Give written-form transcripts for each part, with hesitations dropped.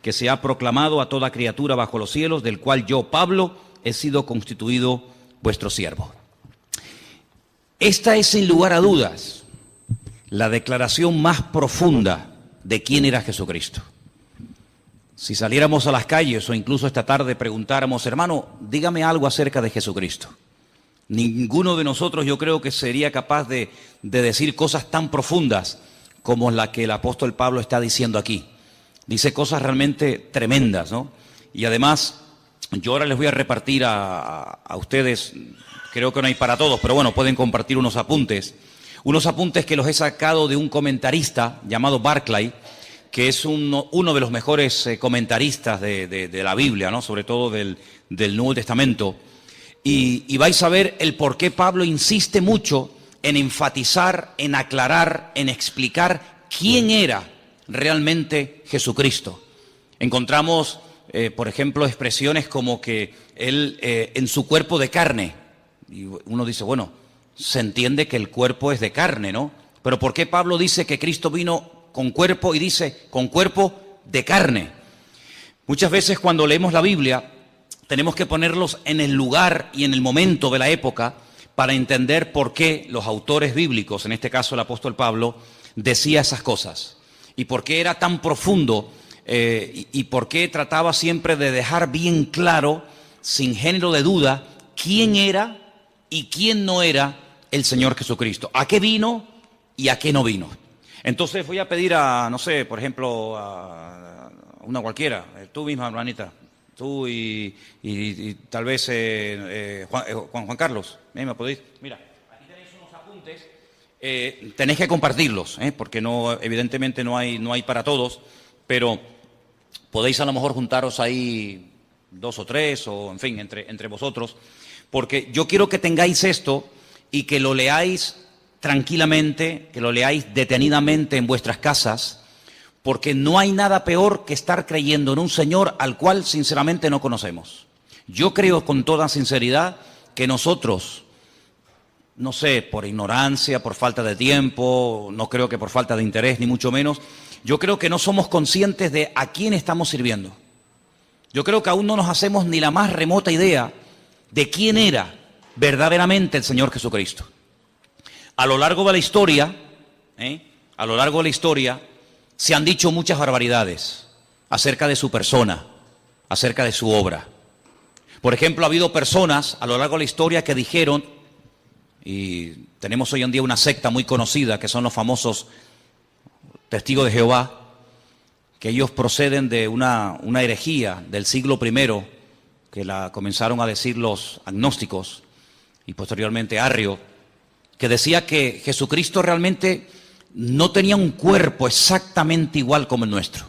que se ha proclamado a toda criatura bajo los cielos, del cual yo, Pablo, he sido constituido vuestro siervo. Esta es, sin lugar a dudas, la declaración más profunda de quién era Jesucristo. Si saliéramos a las calles o incluso esta tarde preguntáramos, hermano, dígame algo acerca de Jesucristo, ninguno de nosotros yo creo que sería capaz de decir cosas tan profundas como la que el apóstol Pablo está diciendo aquí. Dice cosas realmente tremendas, ¿no? Y además, yo ahora les voy a repartir a ustedes, creo que no hay para todos, pero bueno, pueden compartir unos apuntes que los he sacado de un comentarista llamado Barclay, que es uno de los mejores comentaristas de la Biblia, ¿no? Sobre todo del Nuevo Testamento. Y vais a ver el por qué Pablo insiste mucho en enfatizar, en aclarar, en explicar quién era realmente Jesucristo. Encontramos, por ejemplo, expresiones como que Él en su cuerpo de carne. Y uno dice, bueno, se entiende que el cuerpo es de carne, ¿no? Pero ¿por qué Pablo dice que Cristo vino con cuerpo y dice con cuerpo de carne? Muchas veces cuando leemos la Biblia tenemos que ponerlos en el lugar y en el momento de la época para entender por qué los autores bíblicos, en este caso el apóstol Pablo, decía esas cosas. Y por qué era tan profundo y por qué trataba siempre de dejar bien claro, sin género de duda, quién era y quién no era el Señor Jesucristo. ¿A qué vino y a qué no vino? Entonces voy a pedir a, no sé, por ejemplo, a una cualquiera, tú misma, hermanita, tú y tal vez Juan Carlos, ¿me podéis? Mira, aquí tenéis unos apuntes, tenéis que compartirlos, porque no, evidentemente no hay para todos, pero podéis a lo mejor juntaros ahí 2 o 3, o en fin, entre vosotros, porque yo quiero que tengáis esto y que lo leáis tranquilamente, que lo leáis detenidamente en vuestras casas, porque no hay nada peor que estar creyendo en un Señor al cual sinceramente no conocemos. Yo creo con toda sinceridad que nosotros, no sé, por ignorancia, por falta de tiempo, no creo que por falta de interés, ni mucho menos, yo creo que no somos conscientes de a quién estamos sirviendo. Yo creo que aún no nos hacemos ni la más remota idea de quién era verdaderamente el Señor Jesucristo. A lo largo de la historia, se han dicho muchas barbaridades acerca de su persona, acerca de su obra. Por ejemplo, ha habido personas a lo largo de la historia que dijeron, y tenemos hoy en día una secta muy conocida que son los famosos Testigos de Jehová, que ellos proceden de una herejía del siglo I, que la comenzaron a decir los agnósticos y posteriormente Arrio, que decía que Jesucristo realmente no tenía un cuerpo exactamente igual como el nuestro.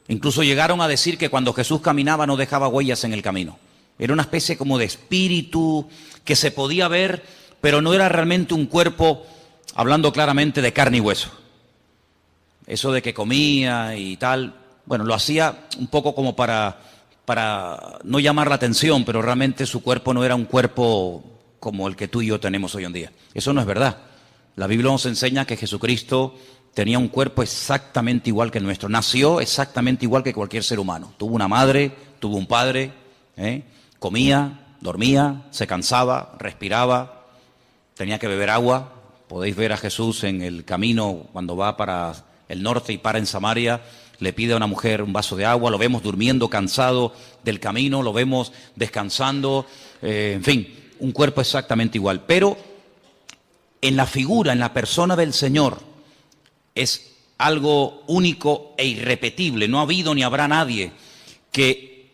Incluso llegaron a decir que cuando Jesús caminaba no dejaba huellas en el camino. Era una especie como de espíritu que se podía ver, pero no era realmente un cuerpo, hablando claramente, de carne y hueso. Eso de que comía y tal, bueno, lo hacía un poco como para no llamar la atención, pero realmente su cuerpo no era un cuerpo como el que tú y yo tenemos hoy en día. Eso no es verdad. La Biblia nos enseña que Jesucristo tenía un cuerpo exactamente igual que el nuestro. Nació exactamente igual que cualquier ser humano. Tuvo una madre, tuvo un padre, comía, dormía, se cansaba, respiraba, tenía que beber agua. Podéis ver a Jesús en el camino cuando va para el norte y para en Samaria. Le pide a una mujer un vaso de agua, lo vemos durmiendo cansado del camino, lo vemos descansando, en fin, un cuerpo exactamente igual. Pero en la figura, en la persona del Señor, es algo único e irrepetible. No ha habido ni habrá nadie que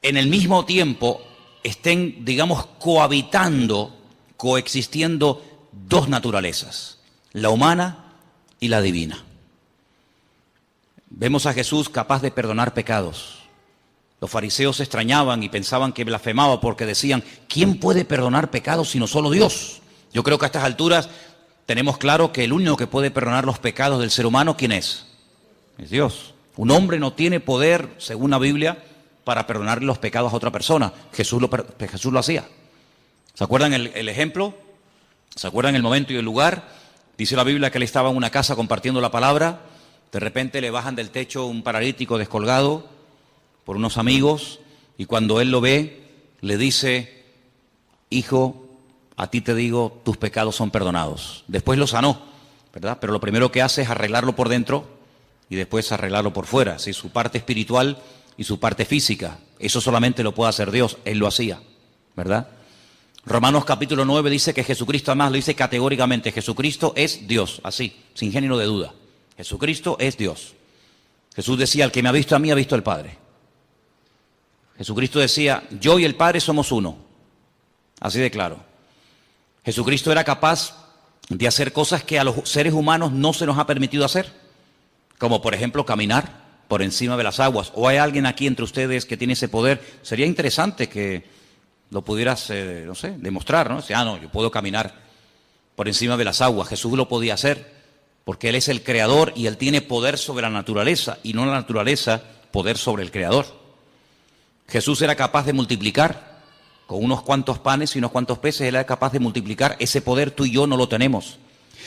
en el mismo tiempo estén, digamos, coexistiendo dos naturalezas, la humana y la divina. Vemos a Jesús capaz de perdonar pecados. Los fariseos se extrañaban y pensaban que blasfemaba porque decían, ¿quién puede perdonar pecados sino solo Dios? Yo creo que a estas alturas tenemos claro que el único que puede perdonar los pecados del ser humano, ¿quién es? Es Dios. Un hombre no tiene poder, según la Biblia, para perdonar los pecados a otra persona. Jesús lo hacía. ¿Se acuerdan el ejemplo? ¿Se acuerdan el momento y el lugar? Dice la Biblia que él estaba en una casa compartiendo la palabra De repente le bajan del techo un paralítico descolgado por unos amigos y cuando él lo ve, le dice, hijo, a ti te digo, tus pecados son perdonados. Después lo sanó, ¿verdad? Pero lo primero que hace es arreglarlo por dentro y después arreglarlo por fuera, ¿sí? Su parte espiritual y su parte física. Eso solamente lo puede hacer Dios, Él lo hacía, ¿verdad? Romanos capítulo 9 dice que Jesucristo, además lo dice categóricamente, Jesucristo es Dios, así, sin género de duda. Jesucristo es Dios. Jesús decía, el que me ha visto a mí ha visto al Padre. Jesucristo decía, yo y el Padre somos uno. Así de claro. Jesucristo era capaz de hacer cosas que a los seres humanos no se nos ha permitido hacer. Como por ejemplo caminar por encima de las aguas. ¿O hay alguien aquí entre ustedes que tiene ese poder? Sería interesante que lo pudieras, no sé, demostrar, ¿no? O sea, no, yo puedo caminar por encima de las aguas. Jesús lo podía hacer porque Él es el creador y Él tiene poder sobre la naturaleza y no la naturaleza poder sobre el creador. Jesús era capaz de multiplicar con unos cuantos panes y unos cuantos peces. Él era capaz de multiplicar. Ese poder tú y yo no lo tenemos.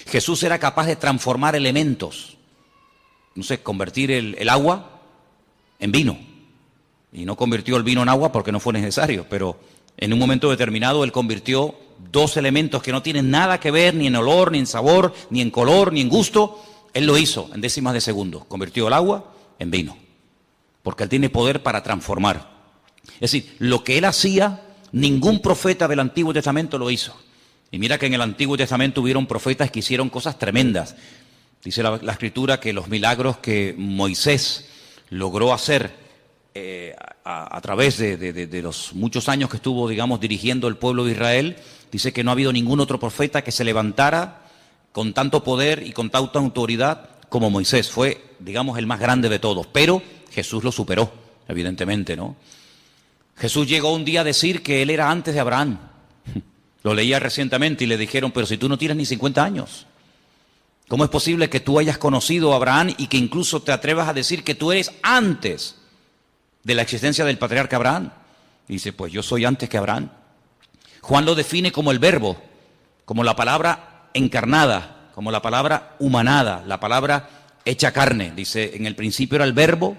Jesús era capaz de transformar elementos. No sé, convertir el agua en vino. Y no convirtió el vino en agua porque no fue necesario, pero en un momento determinado Él convirtió dos elementos que no tienen nada que ver ni en olor, ni en sabor, ni en color, ni en gusto. Él lo hizo en décimas de segundo. Convirtió el agua en vino. Porque Él tiene poder para transformar. Es decir, lo que Él hacía, ningún profeta del Antiguo Testamento lo hizo. Y mira que en el Antiguo Testamento hubieron profetas que hicieron cosas tremendas. Dice la Escritura que los milagros que Moisés logró hacer a través de los muchos años que estuvo, digamos, dirigiendo el pueblo de Israel, dice que no ha habido ningún otro profeta que se levantara con tanto poder y con tanta autoridad como Moisés. Fue, digamos, el más grande de todos. Pero Jesús lo superó, evidentemente, ¿no? Jesús llegó un día a decir que Él era antes de Abraham. Lo leía recientemente y le dijeron, pero si tú no tienes ni 50 años, ¿cómo es posible que tú hayas conocido a Abraham y que incluso te atrevas a decir que tú eres antes de la existencia del patriarca Abraham? Y dice, pues yo soy antes que Abraham. Juan lo define como el verbo, como la palabra encarnada, como la palabra humanada, la palabra hecha carne. Dice, en el principio era el verbo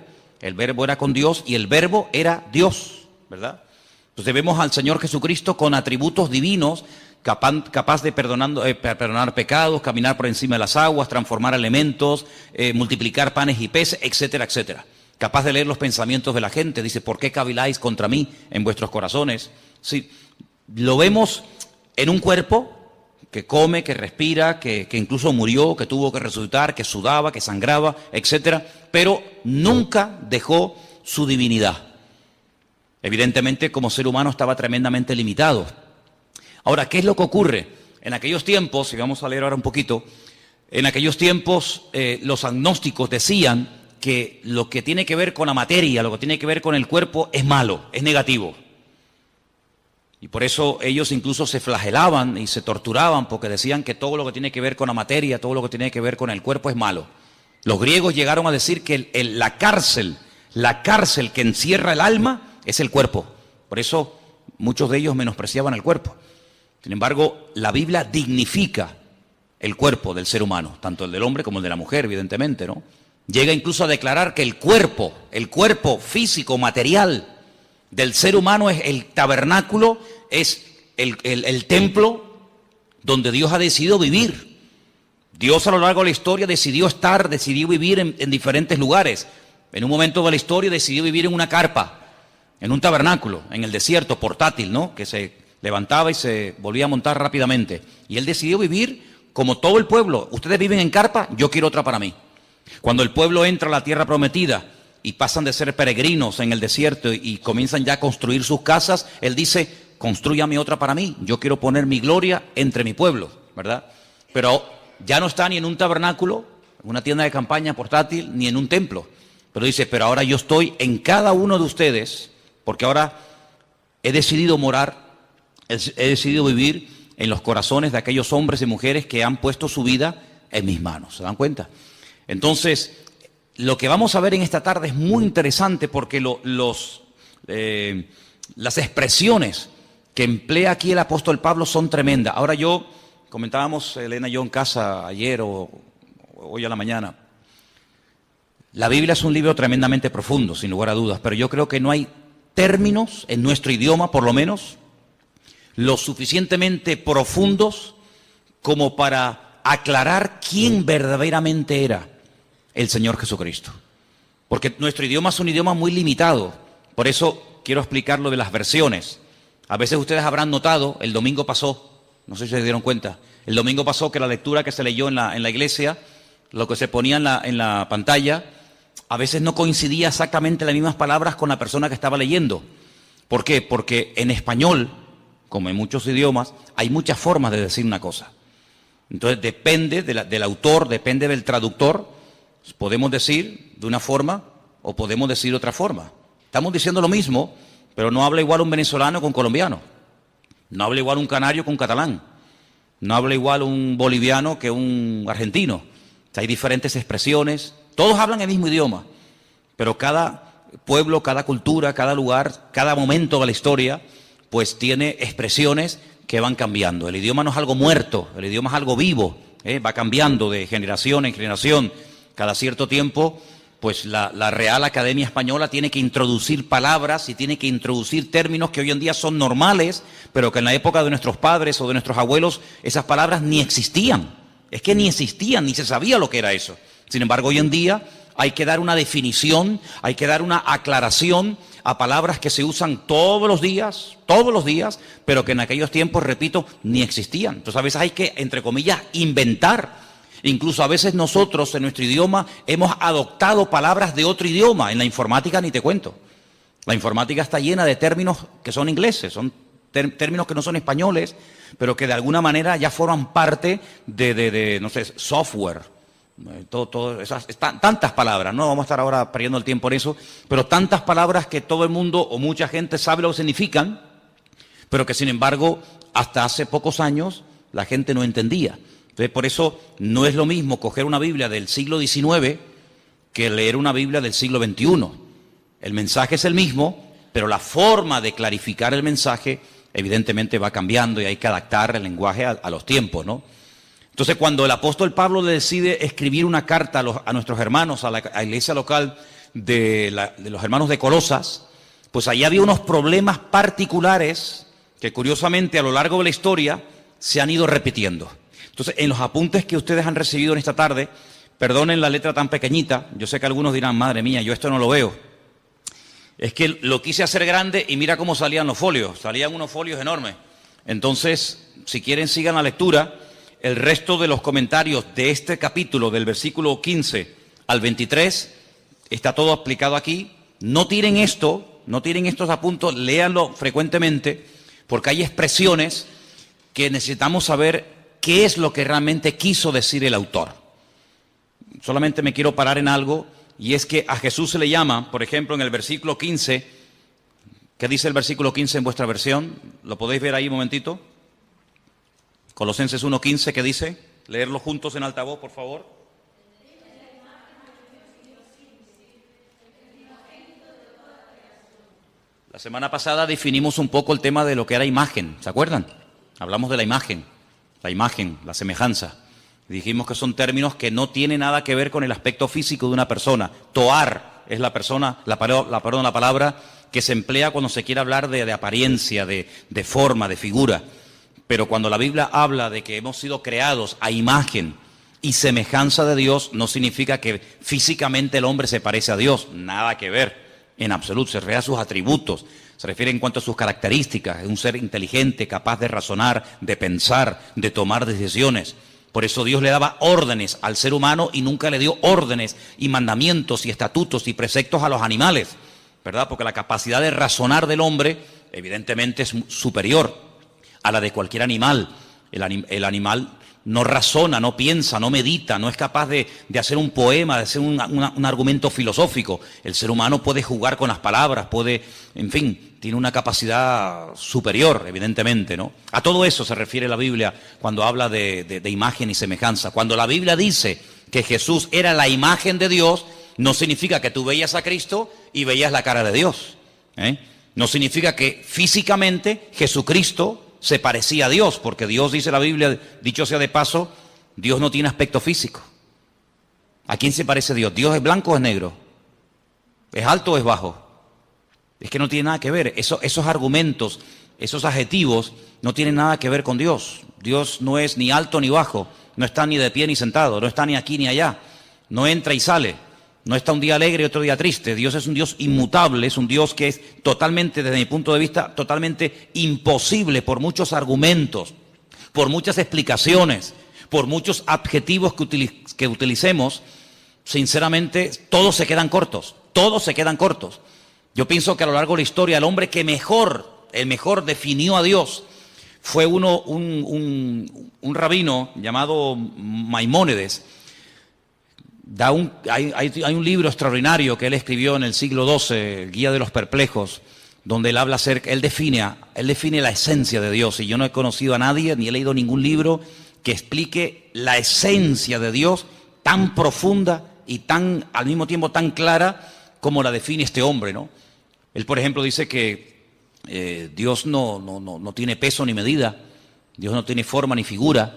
era con Dios y el verbo era Dios. ¿Verdad? Entonces vemos al Señor Jesucristo con atributos divinos, capaz de perdonar pecados, caminar por encima de las aguas, transformar elementos, multiplicar panes y peces, etcétera, etcétera. Capaz de leer los pensamientos de la gente. Dice, ¿por qué caviláis contra mí en vuestros corazones? Sí, lo vemos en un cuerpo que come, que respira, que incluso murió, que tuvo que resucitar, que sudaba, que sangraba, etcétera, pero nunca dejó su divinidad. Evidentemente, como ser humano estaba tremendamente limitado. Ahora, ¿qué es lo que ocurre? En aquellos tiempos, y vamos a leer ahora un poquito, en aquellos tiempos los agnósticos decían que lo que tiene que ver con la materia, lo que tiene que ver con el cuerpo es malo, es negativo. Y por eso ellos incluso se flagelaban y se torturaban porque decían que todo lo que tiene que ver con la materia, todo lo que tiene que ver con el cuerpo es malo. Los griegos llegaron a decir que la cárcel que encierra el alma es el cuerpo. Por eso muchos de ellos menospreciaban el cuerpo. Sin embargo, la Biblia dignifica el cuerpo del ser humano, tanto el del hombre como el de la mujer, evidentemente, ¿no? Llega incluso a declarar que el cuerpo físico, material del ser humano es el tabernáculo, es el templo donde Dios ha decidido vivir. Dios a lo largo de la historia decidió vivir en diferentes lugares. En un momento de la historia decidió vivir en una carpa, en un tabernáculo, en el desierto, portátil, ¿no? Que se levantaba y se volvía a montar rápidamente. Y Él decidió vivir como todo el pueblo. Ustedes viven en carpa, yo quiero otra para mí. Cuando el pueblo entra a la tierra prometida y pasan de ser peregrinos en el desierto y comienzan ya a construir sus casas, Él dice, constrúyame otra para mí, yo quiero poner mi gloria entre mi pueblo, ¿verdad? Pero ya no está ni en un tabernáculo, en una tienda de campaña portátil, ni en un templo. Pero dice, pero ahora yo estoy en cada uno de ustedes, porque ahora he decidido he decidido vivir en los corazones de aquellos hombres y mujeres que han puesto su vida en mis manos. ¿Se dan cuenta? Entonces, lo que vamos a ver en esta tarde es muy interesante porque las expresiones que emplea aquí el apóstol Pablo son tremendas. Ahora comentábamos, Elena y yo en casa ayer o hoy a la mañana, La Biblia es un libro tremendamente profundo, sin lugar a dudas, pero yo creo que no hay términos, en nuestro idioma por lo menos, lo suficientemente profundos como para aclarar quién verdaderamente era el Señor Jesucristo. Porque nuestro idioma es un idioma muy limitado, por eso quiero explicar lo de las versiones. A veces ustedes habrán notado, el domingo pasó, no sé si se dieron cuenta, el domingo pasó que la lectura que se leyó en la iglesia, lo que se ponía en la pantalla, a veces no coincidía exactamente las mismas palabras con la persona que estaba leyendo. ¿Por qué? Porque en español, como en muchos idiomas, hay muchas formas de decir una cosa. Entonces depende del autor, depende del traductor, podemos decir de una forma o podemos decir de otra forma. Estamos diciendo lo mismo, pero no habla igual un venezolano con colombiano, no habla igual un canario con catalán, no habla igual un boliviano que un argentino. O sea, hay diferentes expresiones, todos hablan el mismo idioma, pero cada pueblo, cada cultura, cada lugar, cada momento de la historia, pues tiene expresiones que van cambiando. El idioma no es algo muerto, el idioma es algo vivo, va cambiando de generación en generación. Cada cierto tiempo, pues la Real Academia Española tiene que introducir palabras y tiene que introducir términos que hoy en día son normales, pero que en la época de nuestros padres o de nuestros abuelos esas palabras ni existían. Es que ni existían, ni se sabía lo que era eso. Sin embargo, hoy en día hay que dar una definición, hay que dar una aclaración a palabras que se usan todos los días, pero que en aquellos tiempos, repito, ni existían. Entonces a veces hay que, entre comillas, inventar. Incluso a veces nosotros en nuestro idioma hemos adoptado palabras de otro idioma. En la informática ni te cuento. La informática está llena de términos que son ingleses, son términos que no son españoles, pero que de alguna manera ya forman parte de no sé, software. Tantas palabras, no vamos a estar ahora perdiendo el tiempo en eso, pero tantas palabras que todo el mundo o mucha gente sabe lo que significan, pero que sin embargo hasta hace pocos años la gente no entendía. Entonces por eso no es lo mismo coger una Biblia del siglo XIX que leer una Biblia del siglo XXI. El mensaje es el mismo, pero la forma de clarificar el mensaje evidentemente va cambiando y hay que adaptar el lenguaje a los tiempos, ¿no? Entonces, cuando el apóstol Pablo le decide escribir una carta a nuestros hermanos, a la iglesia local de los hermanos de Colosas, pues allí había unos problemas particulares que curiosamente a lo largo de la historia se han ido repitiendo. Entonces, en los apuntes que ustedes han recibido en esta tarde, perdonen la letra tan pequeñita, yo sé que algunos dirán, madre mía, yo esto no lo veo. Es que lo quise hacer grande y mira cómo salían los folios, salían unos folios enormes. Entonces, si quieren sigan la lectura. El resto de los comentarios de este capítulo, del versículo 15 al 23, está todo explicado aquí. No tiren estos apuntes, léanlo frecuentemente, porque hay expresiones que necesitamos saber qué es lo que realmente quiso decir el autor. Solamente me quiero parar en algo, y es que a Jesús se le llama, por ejemplo, en el versículo 15, ¿qué dice el versículo 15 en vuestra versión? ¿Lo podéis ver ahí un momentito? Colosenses 1:15, ¿qué dice? Leerlo juntos en altavoz, por favor. La semana pasada definimos un poco el tema de lo que era imagen, ¿se acuerdan? Hablamos de la imagen, la semejanza. Dijimos que son términos que no tienen nada que ver con el aspecto físico de una persona. Toar es la palabra que se emplea cuando se quiere hablar de apariencia, de forma, de figura. Pero cuando la Biblia habla de que hemos sido creados a imagen y semejanza de Dios, no significa que físicamente el hombre se parece a Dios. Nada que ver, en absoluto. Se refiere a sus atributos, se refiere en cuanto a sus características. Es un ser inteligente, capaz de razonar, de pensar, de tomar decisiones. Por eso Dios le daba órdenes al ser humano y nunca le dio órdenes y mandamientos y estatutos y preceptos a los animales, ¿verdad? Porque la capacidad de razonar del hombre evidentemente es superior a la de cualquier animal. El animal no razona, no piensa, no medita, no es capaz de hacer un poema, de hacer un argumento filosófico. El ser humano puede jugar con las palabras, en fin, tiene una capacidad superior, evidentemente, ¿no? A todo eso se refiere la Biblia cuando habla de imagen y semejanza. Cuando la Biblia dice que Jesús era la imagen de Dios, no significa que tú veías a Cristo y veías la cara de Dios, ¿eh? No significa que físicamente Jesucristo se parecía a Dios, porque Dios, dice la Biblia, dicho sea de paso, Dios no tiene aspecto físico. ¿A quién se parece Dios? ¿Dios es blanco o es negro? ¿Es alto o es bajo? Es que no tiene nada que ver. Esos argumentos, esos adjetivos, no tienen nada que ver con Dios. Dios no es ni alto ni bajo, no está ni de pie ni sentado, no está ni aquí ni allá, no entra y sale, no está un día alegre y otro día triste. Dios es un Dios inmutable, es un Dios que es totalmente, desde mi punto de vista, totalmente imposible por muchos argumentos, por muchas explicaciones, por muchos adjetivos que utilicemos. Sinceramente, todos se quedan cortos, todos se quedan cortos. Yo pienso que a lo largo de la historia, el hombre que el mejor definió a Dios fue un rabino llamado Maimónides. Hay un libro extraordinario que él escribió en el siglo XII, Guía de los Perplejos, donde él habla él define la esencia de Dios. Y yo no he conocido a nadie, ni he leído ningún libro que explique la esencia de Dios tan profunda y al mismo tiempo tan clara como la define este hombre, ¿no? Él, por ejemplo, dice que Dios no tiene peso ni medida, Dios no tiene forma ni figura,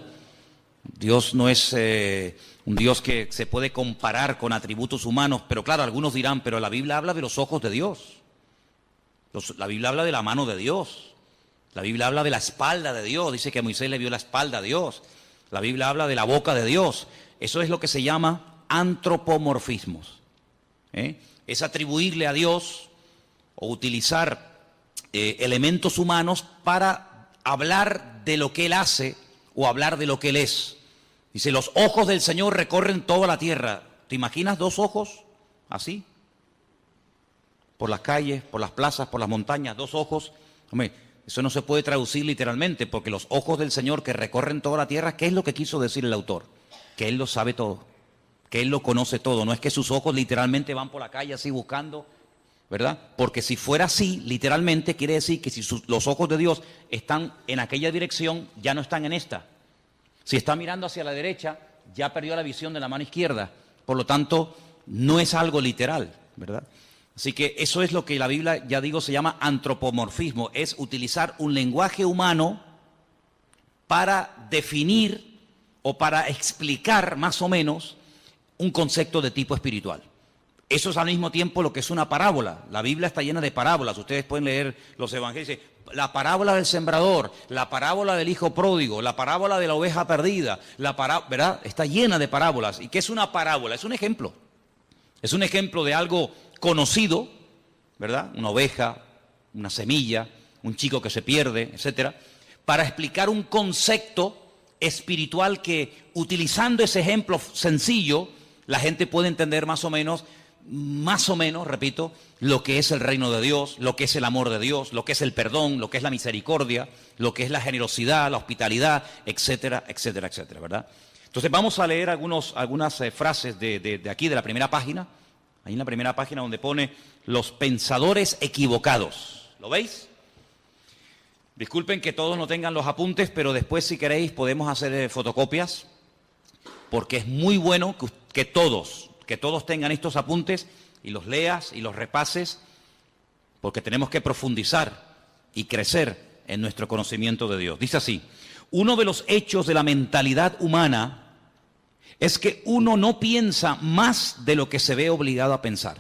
Dios no es un Dios que se puede comparar con atributos humanos, pero claro, algunos dirán, pero la Biblia habla de los ojos de Dios, la Biblia habla de la mano de Dios, la Biblia habla de la espalda de Dios, dice que Moisés le vio la espalda a Dios, la Biblia habla de la boca de Dios. Eso es lo que se llama antropomorfismos, es atribuirle a Dios o utilizar elementos humanos para hablar de lo que Él hace o hablar de lo que Él es. Dice, los ojos del Señor recorren toda la tierra. ¿Te imaginas dos ojos así? Por las calles, por las plazas, por las montañas, dos ojos. Hombre, eso no se puede traducir literalmente, porque los ojos del Señor que recorren toda la tierra, ¿qué es lo que quiso decir el autor? Que Él lo sabe todo, que Él lo conoce todo. No es que sus ojos literalmente van por la calle así buscando, ¿verdad? Porque si fuera así, literalmente quiere decir que si los ojos de Dios están en aquella dirección, ya no están en esta. Si está mirando hacia la derecha, ya perdió la visión de la mano izquierda. Por lo tanto, no es algo literal, ¿verdad? Así que eso es lo que la Biblia, ya digo, se llama antropomorfismo. Es utilizar un lenguaje humano para definir o para explicar más o menos un concepto de tipo espiritual. Eso es al mismo tiempo lo que es una parábola. La Biblia está llena de parábolas. Ustedes pueden leer los evangelios. Dice, la parábola del sembrador, la parábola del hijo pródigo, la parábola de la oveja perdida, ¿verdad? Está llena de parábolas. ¿Y qué es una parábola? Es un ejemplo. Es un ejemplo de algo conocido, ¿verdad? Una oveja, una semilla, un chico que se pierde, etcétera, para explicar un concepto espiritual que, utilizando ese ejemplo sencillo, la gente puede entender más o menos, repito, lo que es el reino de Dios, lo que es el amor de Dios, lo que es el perdón, lo que es la misericordia, lo que es la generosidad, la hospitalidad, etcétera, etcétera, etcétera, ¿verdad? Entonces vamos a leer algunas frases de aquí, de la primera página. Ahí en la primera página donde pone los pensadores equivocados. ¿Lo veis? Disculpen que todos no tengan los apuntes, pero después si queréis podemos hacer fotocopias, porque es muy bueno que todos tengan estos apuntes y los leas y los repases, porque tenemos que profundizar y crecer en nuestro conocimiento de Dios. Dice así, uno de los hechos de la mentalidad humana es que uno no piensa más de lo que se ve obligado a pensar.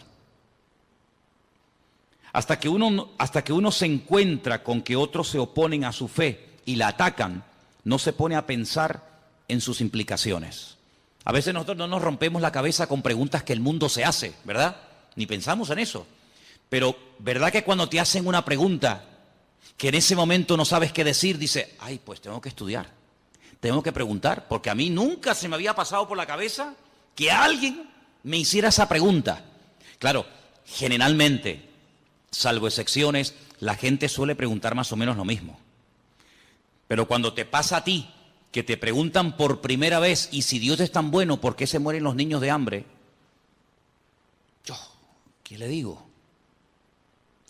Hasta que uno se encuentra con que otros se oponen a su fe y la atacan, no se pone a pensar en sus implicaciones. A veces nosotros no nos rompemos la cabeza con preguntas que el mundo se hace, ¿verdad? Ni pensamos en eso. Pero, ¿verdad que cuando te hacen una pregunta que en ese momento no sabes qué decir, dices, ay, pues tengo que estudiar, tengo que preguntar, porque a mí nunca se me había pasado por la cabeza que alguien me hiciera esa pregunta? Claro, generalmente, salvo excepciones, la gente suele preguntar más o menos lo mismo. Pero cuando te pasa a ti, que te preguntan por primera vez, y si Dios es tan bueno, ¿por qué se mueren los niños de hambre? Yo, ¿qué le digo?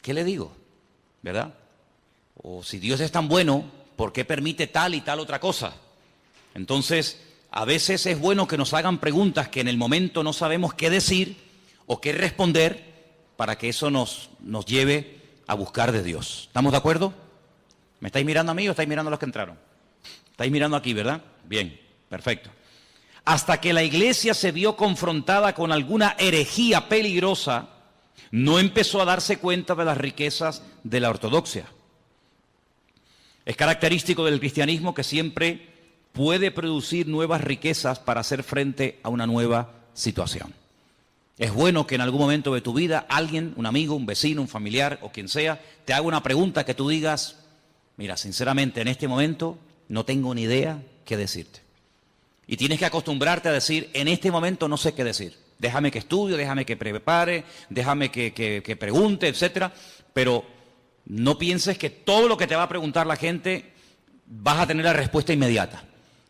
¿Qué le digo? ¿Verdad? O si Dios es tan bueno, ¿por qué permite tal y tal otra cosa? Entonces, a veces es bueno que nos hagan preguntas que en el momento no sabemos qué decir o qué responder, para que eso nos lleve a buscar de Dios. ¿Estamos de acuerdo? ¿Me estáis mirando a mí o estáis mirando a los que entraron? Estáis mirando aquí, ¿verdad? Bien, perfecto. hasta que la iglesia se vio confrontada con alguna herejía peligrosa, no empezó a darse cuenta de las riquezas de la ortodoxia. Es característico del cristianismo que siempre puede producir nuevas riquezas para hacer frente a una nueva situación. Es bueno que en algún momento de tu vida alguien, un amigo, un vecino, un familiar o quien sea, te haga una pregunta que tú digas, mira, sinceramente en este momento no tengo ni idea qué decirte. Y tienes que acostumbrarte a decir, en este momento no sé qué decir. Déjame que estudie, déjame que prepare, déjame que pregunte, etcétera. Pero no pienses que todo lo que te va a preguntar la gente vas a tener la respuesta inmediata.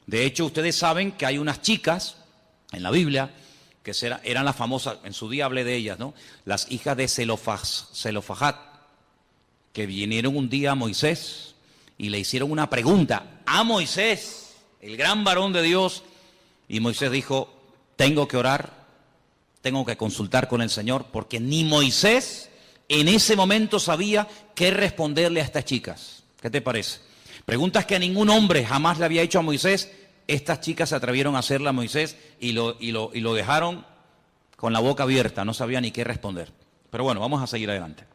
De hecho, ustedes saben que hay unas chicas en la Biblia que eran las famosas, en su día hablé de ellas, ¿no? Las hijas de Zelofajat, que vinieron un día a Moisés y le hicieron una pregunta a Moisés, el gran varón de Dios, y Moisés dijo, tengo que orar, tengo que consultar con el Señor, porque ni Moisés en ese momento sabía qué responderle a estas chicas. ¿Qué te parece? Preguntas que ningún hombre jamás le había hecho a Moisés. Estas chicas se atrevieron a hacerla a Moisés y lo dejaron con la boca abierta, no sabía ni qué responder. Pero bueno, vamos a seguir adelante.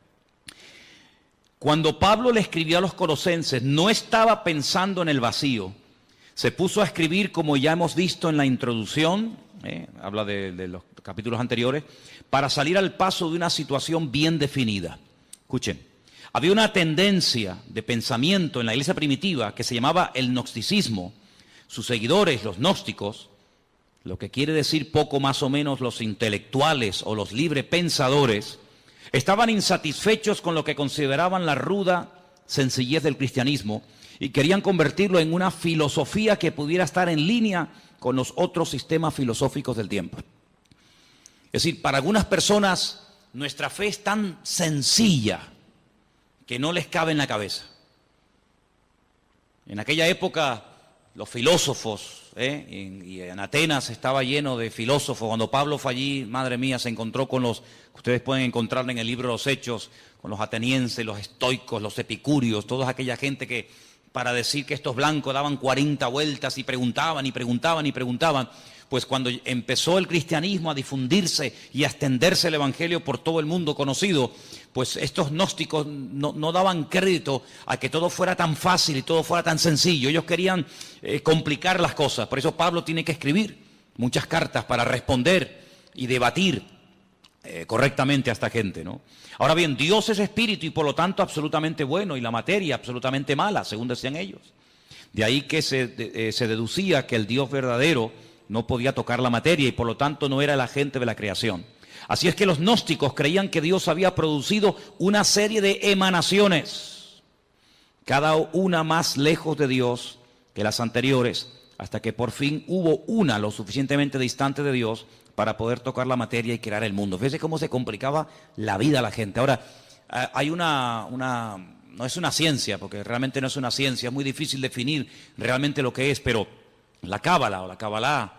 Cuando Pablo le escribió a los colosenses, no estaba pensando en el vacío. Se puso a escribir, como ya hemos visto en la introducción, habla de los capítulos anteriores, para salir al paso de una situación bien definida. Escuchen, había una tendencia de pensamiento en la iglesia primitiva que se llamaba el gnosticismo. Sus seguidores, los gnósticos, lo que quiere decir poco más o menos los intelectuales o los librepensadores, estaban insatisfechos con lo que consideraban la ruda sencillez del cristianismo y querían convertirlo en una filosofía que pudiera estar en línea con los otros sistemas filosóficos del tiempo. Es decir, para algunas personas nuestra fe es tan sencilla que no les cabe en la cabeza. En aquella época los filósofos, y en Atenas estaba lleno de filósofos. Cuando Pablo fue allí, madre mía, se encontró con los, ustedes pueden encontrar en el libro de los Hechos, con los atenienses, los estoicos, los epicúreos, toda aquella gente que para decir que estos blancos daban 40 vueltas y preguntaban y preguntaban y preguntaban. Pues cuando empezó el cristianismo a difundirse y a extenderse el evangelio por todo el mundo conocido, pues estos gnósticos no daban crédito a que todo fuera tan fácil y todo fuera tan sencillo. Ellos querían complicar las cosas. Por eso Pablo tiene que escribir muchas cartas para responder y debatir correctamente a esta gente, ¿no? Ahora bien, Dios es espíritu y por lo tanto absolutamente bueno y la materia absolutamente mala, según decían ellos. De ahí que se deducía que el Dios verdadero no podía tocar la materia y por lo tanto no era el agente de la creación. Así es que los gnósticos creían que Dios había producido una serie de emanaciones, cada una más lejos de Dios que las anteriores, hasta que por fin hubo una lo suficientemente distante de Dios para poder tocar la materia y crear el mundo. Fíjese cómo se complicaba la vida a la gente. Ahora, hay no es una ciencia, porque realmente no es una ciencia, es muy difícil definir realmente lo que es, pero la Cábala o la Kabbalah,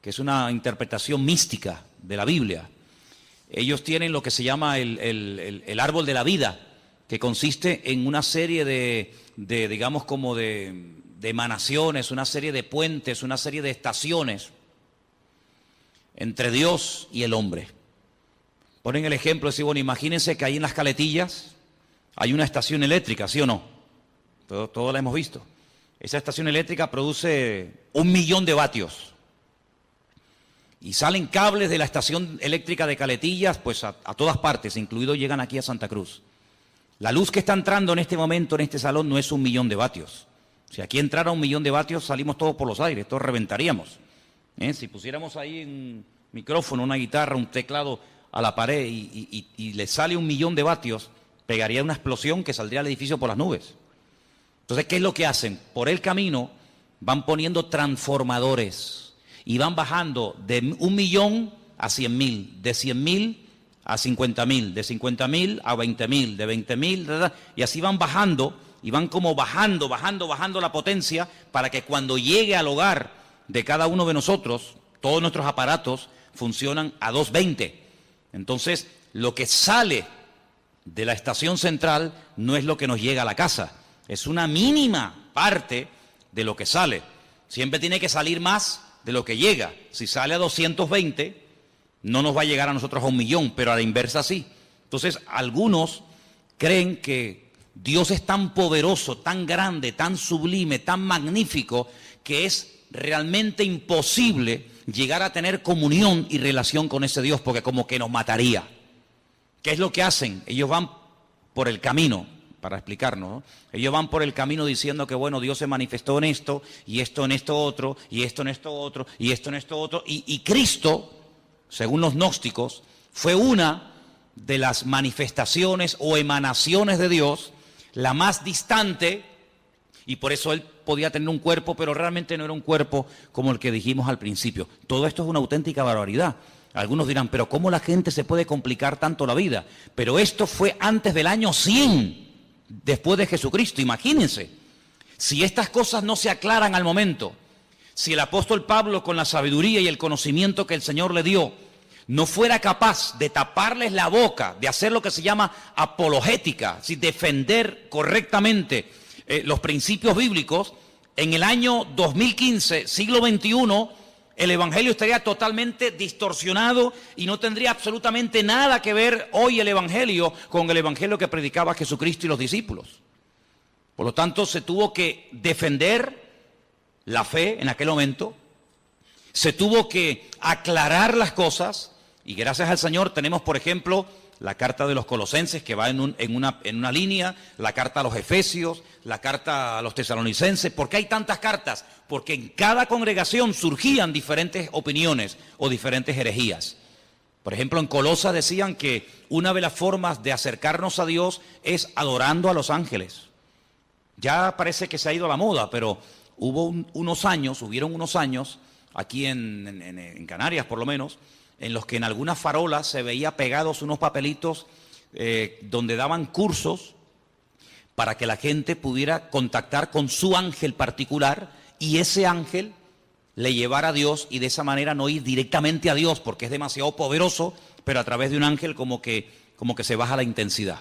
que es una interpretación mística de la Biblia, ellos tienen lo que se llama el árbol de la vida, que consiste en una serie de digamos como de emanaciones, una serie de puentes, una serie de estaciones entre Dios y el hombre. Ponen el ejemplo, decir, bueno, imagínense que ahí en las Caletillas hay una estación eléctrica, ¿sí o no? Todo la hemos visto. Esa estación eléctrica produce 1 millón de vatios. Y salen cables de la estación eléctrica de Caletillas, pues a todas partes, incluido llegan aquí a Santa Cruz. La luz que está entrando en este momento en este salón no es 1 millón de vatios. Si aquí entrara 1 millón de vatios, salimos todos por los aires, todos reventaríamos. Si pusiéramos ahí un micrófono, una guitarra, un teclado a la pared y le sale 1 millón de vatios, pegaría una explosión que saldría al edificio por las nubes. Entonces, ¿qué es lo que hacen? Por el camino van poniendo transformadores y van bajando de 1 millón a 100.000, de 100.000 a 50.000, de 50.000 a 20.000, de 20.000, y así van bajando, y van como bajando la potencia para que cuando llegue al hogar de cada uno de nosotros, todos nuestros aparatos funcionan a 220. Entonces, lo que sale de la estación central no es lo que nos llega a la casa, es una mínima parte de lo que sale. Siempre tiene que salir más de lo que llega. Si sale a 220, no nos va a llegar a nosotros a 1.000.000, pero a la inversa sí. Entonces, algunos creen que Dios es tan poderoso, tan grande, tan sublime, tan magnífico, que es realmente imposible llegar a tener comunión y relación con ese Dios, porque como que nos mataría. ¿Qué es lo que hacen? Ellos van por el camino, para explicarnos, ¿no? Ellos van por el camino diciendo que, bueno, Dios se manifestó en esto, y esto en esto otro, y esto en esto otro, y esto en esto otro, y Cristo, según los gnósticos, fue una de las manifestaciones o emanaciones de Dios, la más distante, y por eso Él podía tener un cuerpo, pero realmente no era un cuerpo como el que dijimos al principio. Todo esto es una auténtica barbaridad. Algunos dirán, pero ¿cómo la gente se puede complicar tanto la vida? Pero esto fue antes del año 100, después de Jesucristo. Imagínense, si estas cosas no se aclaran al momento, si el apóstol Pablo, con la sabiduría y el conocimiento que el Señor le dio, no fuera capaz de taparles la boca, de hacer lo que se llama apologética, si defender correctamente los principios bíblicos, en el año 2015, siglo XXI, el evangelio estaría totalmente distorsionado y no tendría absolutamente nada que ver hoy el evangelio con el evangelio que predicaba Jesucristo y los discípulos. Por lo tanto, se tuvo que defender la fe en aquel momento, se tuvo que aclarar las cosas, y gracias al Señor tenemos, por ejemplo, la carta de los Colosenses, que va en una línea, la carta a los Efesios, la carta a los Tesalonicenses. ¿Por qué hay tantas cartas? Porque en cada congregación surgían diferentes opiniones o diferentes herejías. Por ejemplo, en Colosas decían que una de las formas de acercarnos a Dios es adorando a los ángeles. Ya parece que se ha ido a la moda, pero hubieron unos años, aquí en Canarias por lo menos, en los que en algunas farolas se veía pegados unos papelitos donde daban cursos para que la gente pudiera contactar con su ángel particular y ese ángel le llevara a Dios y de esa manera no ir directamente a Dios porque es demasiado poderoso, pero a través de un ángel como que se baja la intensidad.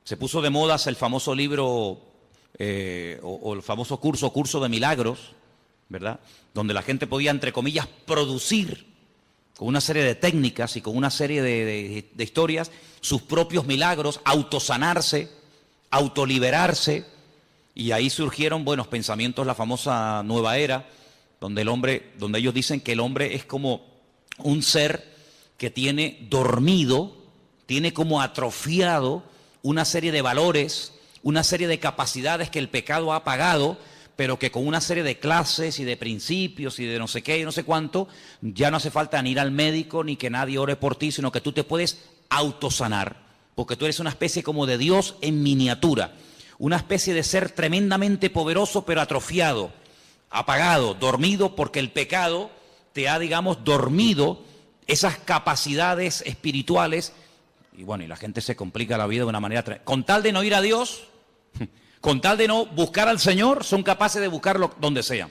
Se puso de moda el famoso libro o el famoso curso de milagros, ¿verdad? Donde la gente podía, entre comillas, producir con una serie de técnicas y con una serie de historias, sus propios milagros, autosanarse, autoliberarse, y ahí surgieron buenos pensamientos, la famosa nueva era, donde ellos dicen que el hombre es como un ser que tiene dormido, tiene como atrofiado una serie de valores, una serie de capacidades que el pecado ha apagado, pero que con una serie de clases y de principios y de no sé qué y no sé cuánto, ya no hace falta ni ir al médico ni que nadie ore por ti, sino que tú te puedes autosanar, porque tú eres una especie como de Dios en miniatura, una especie de ser tremendamente poderoso pero atrofiado, apagado, dormido, porque el pecado te ha, digamos, dormido esas capacidades espirituales, y bueno, y la gente se complica la vida de una manera con tal de no ir a Dios, con tal de no buscar al Señor, son capaces de buscarlo donde sea.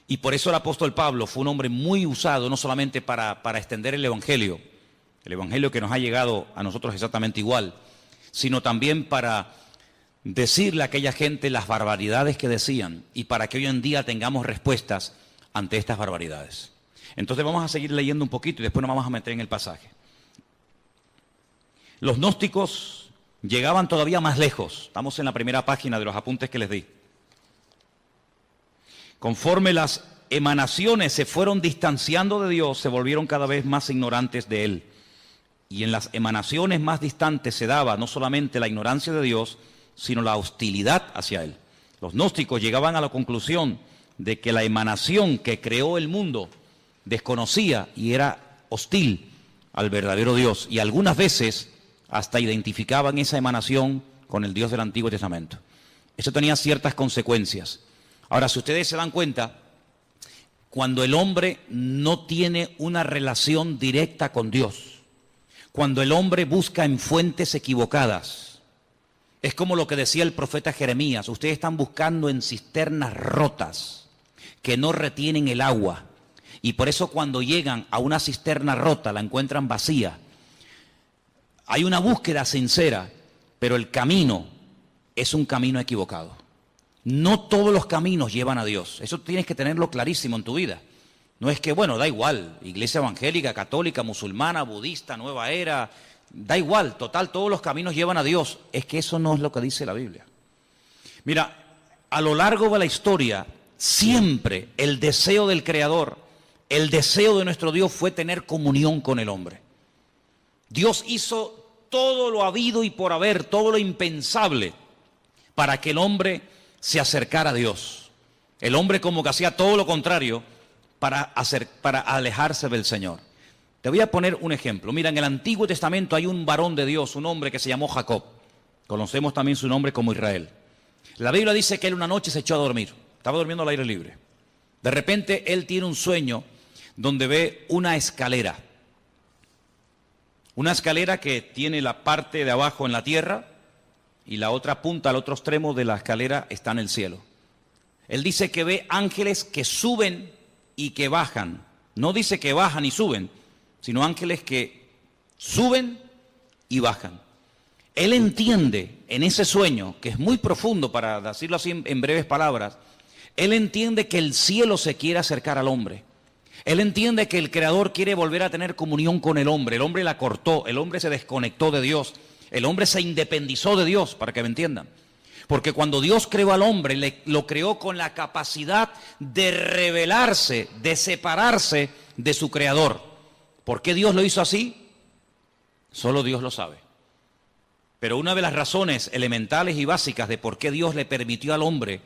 Y por eso el apóstol Pablo fue un hombre muy usado, no solamente para extender el evangelio que nos ha llegado a nosotros exactamente igual, sino también para decirle a aquella gente las barbaridades que decían y para que hoy en día tengamos respuestas ante estas barbaridades. Entonces vamos a seguir leyendo un poquito y después nos vamos a meter en el pasaje. Los gnósticos llegaban todavía más lejos. Estamos en la primera página de los apuntes que les di. Conforme las emanaciones se fueron distanciando de Dios, se volvieron cada vez más ignorantes de Él. Y en las emanaciones más distantes se daba no solamente la ignorancia de Dios, sino la hostilidad hacia Él. Los gnósticos llegaban a la conclusión de que la emanación que creó el mundo desconocía y era hostil al verdadero Dios. Y algunas veces hasta identificaban esa emanación con el Dios del Antiguo Testamento. Eso tenía ciertas consecuencias. Ahora, si ustedes se dan cuenta, cuando el hombre no tiene una relación directa con Dios, cuando el hombre busca en fuentes equivocadas, es como lo que decía el profeta Jeremías: ustedes están buscando en cisternas rotas que no retienen el agua, y por eso cuando llegan a una cisterna rota la encuentran vacía. Hay una búsqueda sincera, pero el camino es un camino equivocado. No todos los caminos llevan a Dios. Eso tienes que tenerlo clarísimo en tu vida. No es que, bueno, da igual, iglesia evangélica, católica, musulmana, budista, nueva era, da igual, total, todos los caminos llevan a Dios. Es que eso no es lo que dice la Biblia. Mira, a lo largo de la historia, siempre el deseo del Creador, el deseo de nuestro Dios fue tener comunión con el hombre. Dios hizo todo lo habido y por haber, todo lo impensable, para que el hombre se acercara a Dios. El hombre como que hacía todo lo contrario para alejarse del Señor. Te voy a poner un ejemplo. Mira, en el Antiguo Testamento hay un varón de Dios, un hombre que se llamó Jacob. Conocemos también su nombre como Israel. La Biblia dice que él una noche se echó a dormir. Estaba durmiendo al aire libre. De repente él tiene un sueño donde ve una escalera. Una escalera que tiene la parte de abajo en la tierra y la otra punta, al otro extremo de la escalera está en el cielo. Él dice que ve ángeles que suben y que bajan. No dice que bajan y suben, sino ángeles que suben y bajan. Él entiende en ese sueño, que es muy profundo para decirlo así en breves palabras, él entiende que el cielo se quiere acercar al hombre. Él entiende que el Creador quiere volver a tener comunión con el hombre la cortó, el hombre se desconectó de Dios, el hombre se independizó de Dios, para que me entiendan. Porque cuando Dios creó al hombre, lo creó con la capacidad de rebelarse, de separarse de su Creador. ¿Por qué Dios lo hizo así? Solo Dios lo sabe. Pero una de las razones elementales y básicas de por qué Dios le permitió al hombre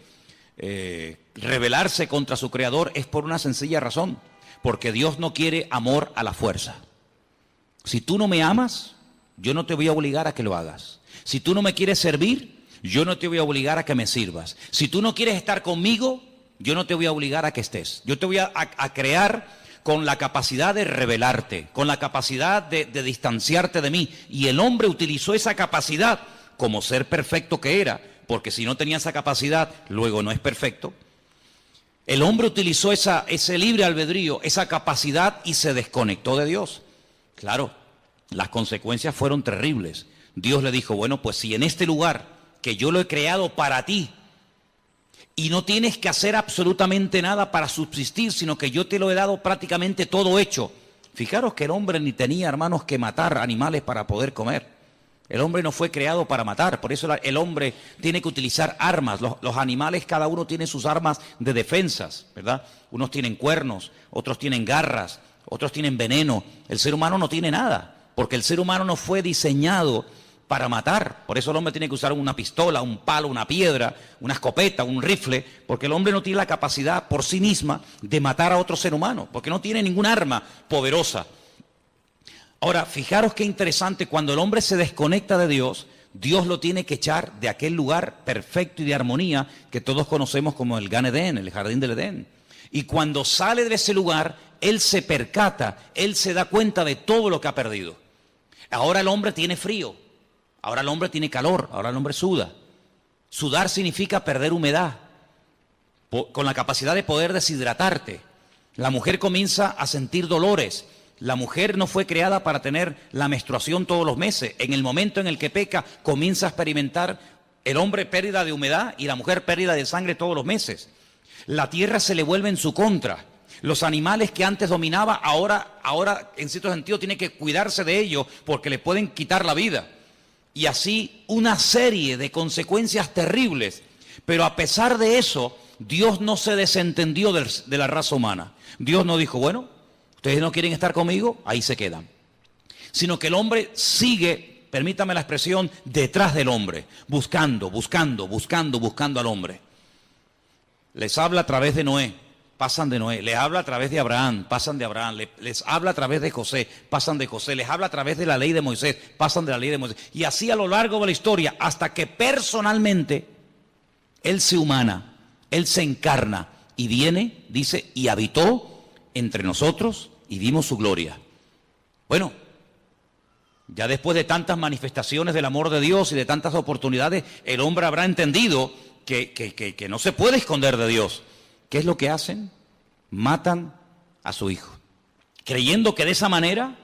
rebelarse contra su Creador es por una sencilla razón. Porque Dios no quiere amor a la fuerza. Si tú no me amas, yo no te voy a obligar a que lo hagas. Si tú no me quieres servir, yo no te voy a obligar a que me sirvas. Si tú no quieres estar conmigo, yo no te voy a obligar a que estés. Yo te voy a crear con la capacidad de rebelarte, con la capacidad de distanciarte de mí. Y el hombre utilizó esa capacidad como ser perfecto que era, porque si no tenía esa capacidad, luego no es perfecto. El hombre utilizó ese libre albedrío, esa capacidad y se desconectó de Dios. Claro, las consecuencias fueron terribles. Dios le dijo, bueno, pues si en este lugar que yo lo he creado para ti y no tienes que hacer absolutamente nada para subsistir, sino que yo te lo he dado prácticamente todo hecho. Fijaros que el hombre ni tenía, hermanos, que matar animales para poder comer. El hombre no fue creado para matar, por eso el hombre tiene que utilizar armas. Los animales, cada uno tiene sus armas de defensas, ¿verdad? Unos tienen cuernos, otros tienen garras, otros tienen veneno. El ser humano no tiene nada, porque el ser humano no fue diseñado para matar. Por eso el hombre tiene que usar una pistola, un palo, una piedra, una escopeta, un rifle, porque el hombre no tiene la capacidad por sí misma de matar a otro ser humano, porque no tiene ninguna arma poderosa. Ahora, fijaros qué interesante, cuando el hombre se desconecta de Dios, Dios lo tiene que echar de aquel lugar perfecto y de armonía que todos conocemos como el Gan Edén, el jardín del Edén. Y cuando sale de ese lugar, él se percata, él se da cuenta de todo lo que ha perdido. Ahora el hombre tiene frío, ahora el hombre tiene calor, ahora el hombre suda. Sudar significa perder humedad, con la capacidad de poder deshidratarte. La mujer comienza a sentir dolores. La mujer no fue creada para tener la menstruación todos los meses. En el momento en el que peca, comienza a experimentar el hombre pérdida de humedad y la mujer pérdida de sangre todos los meses. La tierra se le vuelve en su contra. Los animales que antes dominaba, ahora en cierto sentido tiene que cuidarse de ellos porque le pueden quitar la vida. Y así una serie de consecuencias terribles. Pero a pesar de eso, Dios no se desentendió de la raza humana. Dios no dijo, bueno, ustedes no quieren estar conmigo, ahí se quedan. Sino que el hombre sigue, permítame la expresión, detrás del hombre, buscando al hombre. Les habla a través de Noé, pasan de Noé. Les habla a través de Abraham, pasan de Abraham. Les habla a través de José, pasan de José. Les habla a través de la ley de Moisés, pasan de la ley de Moisés. Y así a lo largo de la historia, hasta que personalmente Él se humana, Él se encarna y viene, dice, y habitó entre nosotros y vimos su gloria. Bueno, ya después de tantas manifestaciones del amor de Dios y de tantas oportunidades, el hombre habrá entendido que no se puede esconder de Dios. ¿Qué es lo que hacen? Matan a su hijo, creyendo que de esa manera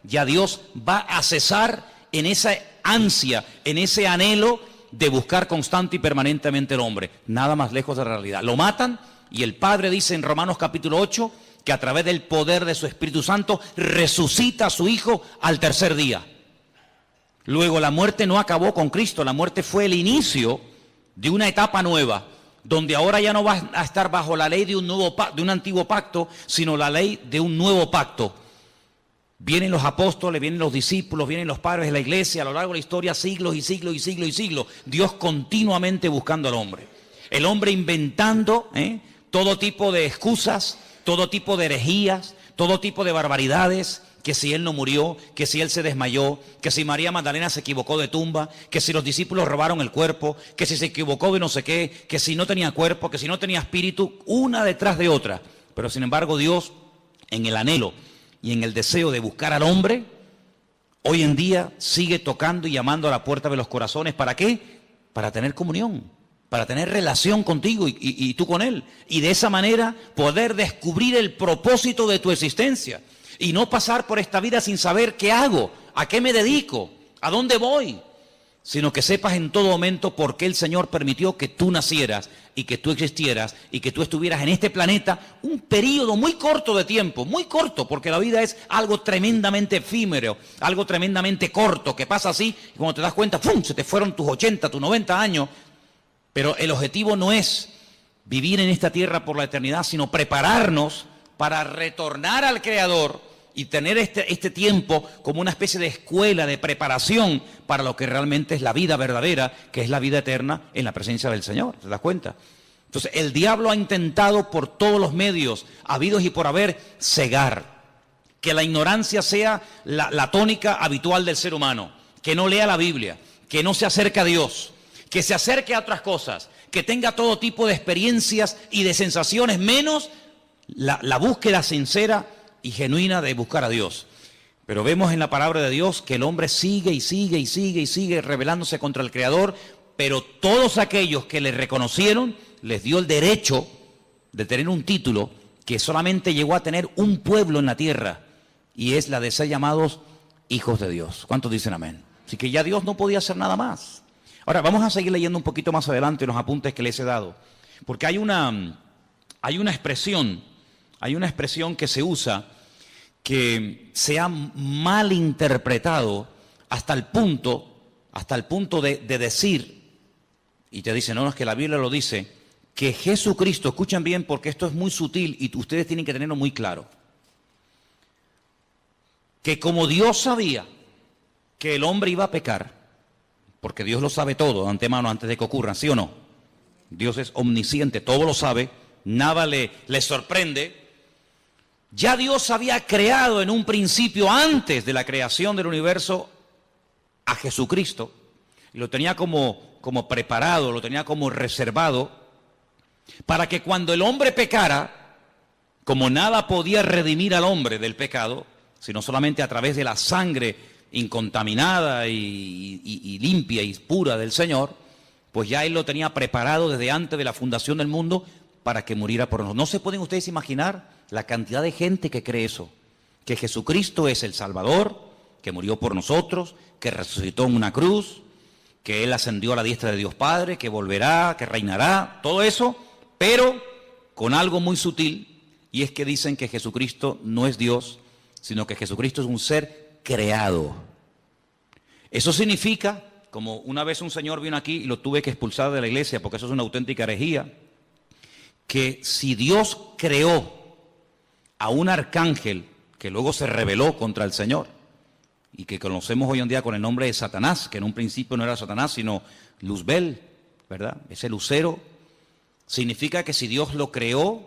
ya Dios va a cesar en esa ansia, en ese anhelo de buscar constante y permanentemente al hombre. Nada más lejos de la realidad. Lo matan y el Padre dice en Romanos capítulo 8 que a través del poder de su Espíritu Santo resucita a su Hijo al tercer día. Luego la muerte no acabó con Cristo, la muerte fue el inicio de una etapa nueva, donde ahora ya no va a estar bajo la ley de un antiguo pacto, sino la ley de un nuevo pacto. Vienen los apóstoles, vienen los discípulos, vienen los padres de la iglesia, a lo largo de la historia, siglos y siglos y siglos y siglos. Dios continuamente buscando al hombre. El hombre inventando todo tipo de excusas, todo tipo de herejías, todo tipo de barbaridades, que si él no murió, que si él se desmayó, que si María Magdalena se equivocó de tumba, que si los discípulos robaron el cuerpo, que si se equivocó de no sé qué, que si no tenía cuerpo, que si no tenía espíritu, una detrás de otra. Pero sin embargo Dios, en el anhelo y en el deseo de buscar al hombre, hoy en día sigue tocando y llamando a la puerta de los corazones. ¿Para qué? Para tener comunión, para tener relación contigo y tú con él. Y de esa manera poder descubrir el propósito de tu existencia. Y no pasar por esta vida sin saber qué hago, a qué me dedico, a dónde voy, sino que sepas en todo momento por qué el Señor permitió que tú nacieras y que tú existieras y que tú estuvieras en este planeta un periodo muy corto de tiempo, muy corto, porque la vida es algo tremendamente efímero, algo tremendamente corto, que pasa así y cuando te das cuenta, ¡pum!, se te fueron tus 80, tus 90 años, pero el objetivo no es vivir en esta tierra por la eternidad, sino prepararnos para retornar al Creador y tener este tiempo como una especie de escuela de preparación para lo que realmente es la vida verdadera, que es la vida eterna en la presencia del Señor. ¿Te das cuenta? Entonces, el diablo ha intentado por todos los medios, habidos y por haber, cegar. Que la ignorancia sea la tónica habitual del ser humano. Que no lea la Biblia, que no se acerque a Dios, que se acerque a otras cosas, que tenga todo tipo de experiencias y de sensaciones, menos la búsqueda sincera y genuina de buscar a Dios. Pero vemos en la palabra de Dios que el hombre sigue y sigue y sigue y sigue rebelándose contra el Creador, pero todos aquellos que le reconocieron les dio el derecho de tener un título que solamente llegó a tener un pueblo en la tierra, y es la de ser llamados hijos de Dios. ¿Cuántos dicen amén? Así que ya Dios no podía hacer nada más. Ahora vamos a seguir leyendo un poquito más adelante en los apuntes que les he dado, porque hay una expresión que se usa que se ha malinterpretado hasta el punto de decir, y te dicen, no, es que la Biblia lo dice, que Jesucristo, escuchen bien porque esto es muy sutil y ustedes tienen que tenerlo muy claro, que como Dios sabía que el hombre iba a pecar, porque Dios lo sabe todo de antemano antes de que ocurra, ¿sí o no? Dios es omnisciente, todo lo sabe, nada le sorprende. Ya Dios había creado en un principio, antes de la creación del universo, a Jesucristo. Y lo tenía como preparado, lo tenía como reservado, para que cuando el hombre pecara, como nada podía redimir al hombre del pecado, sino solamente a través de la sangre incontaminada y limpia y pura del Señor, pues ya Él lo tenía preparado desde antes de la fundación del mundo para que muriera por nosotros. ¿No se pueden ustedes imaginar la cantidad de gente que cree eso? Que Jesucristo es el Salvador, que murió por nosotros, que resucitó en una cruz, que Él ascendió a la diestra de Dios Padre, que volverá, que reinará, todo eso, pero con algo muy sutil, y es que dicen que Jesucristo no es Dios, sino que Jesucristo es un ser creado. Eso significa, como una vez un señor vino aquí y lo tuve que expulsar de la iglesia, porque eso es una auténtica herejía, que si Dios creó a un arcángel que luego se rebeló contra el Señor y que conocemos hoy en día con el nombre de Satanás, que en un principio no era Satanás sino Luzbel, ¿verdad? Ese lucero, significa que si Dios lo creó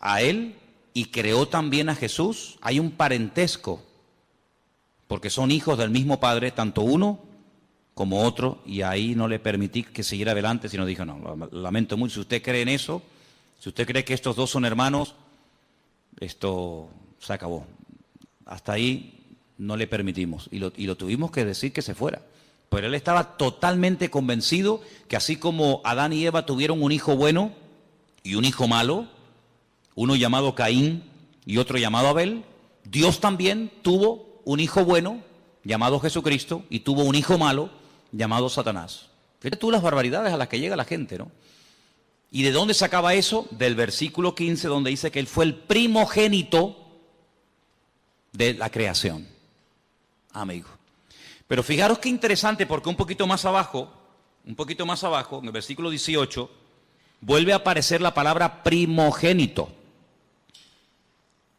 a él y creó también a Jesús, hay un parentesco, porque son hijos del mismo Padre, tanto uno como otro, y ahí no le permití que siguiera adelante, sino dije, no, lamento mucho, si usted cree en eso, si usted cree que estos dos son hermanos, esto se acabó. Hasta ahí no le permitimos. Y lo tuvimos que decir que se fuera. Pero él estaba totalmente convencido que así como Adán y Eva tuvieron un hijo bueno y un hijo malo, uno llamado Caín y otro llamado Abel, Dios también tuvo un hijo bueno llamado Jesucristo y tuvo un hijo malo llamado Satanás. Fíjate tú las barbaridades a las que llega la gente, ¿no? ¿Y de dónde sacaba eso? Del versículo 15, donde dice que Él fue el primogénito de la creación. Amigo. Pero fijaros qué interesante, porque un poquito más abajo, en el versículo 18, vuelve a aparecer la palabra primogénito.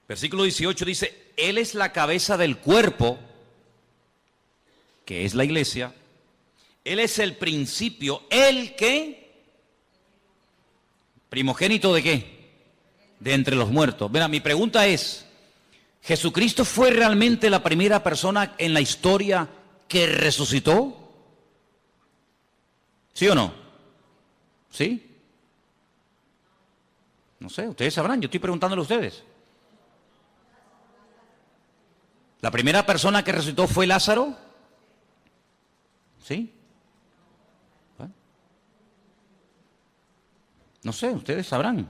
Versículo 18 dice, Él es la cabeza del cuerpo, que es la iglesia. Él es el principio, ¿el qué? ¿Primogénito de qué? De entre los muertos. Mira, mi pregunta es, ¿Jesucristo fue realmente la primera persona en la historia que resucitó? ¿Sí o no? ¿Sí? No sé, ustedes sabrán, yo estoy preguntándole a ustedes. ¿La primera persona que resucitó fue Lázaro? ¿Sí? Bueno. No sé, ustedes sabrán.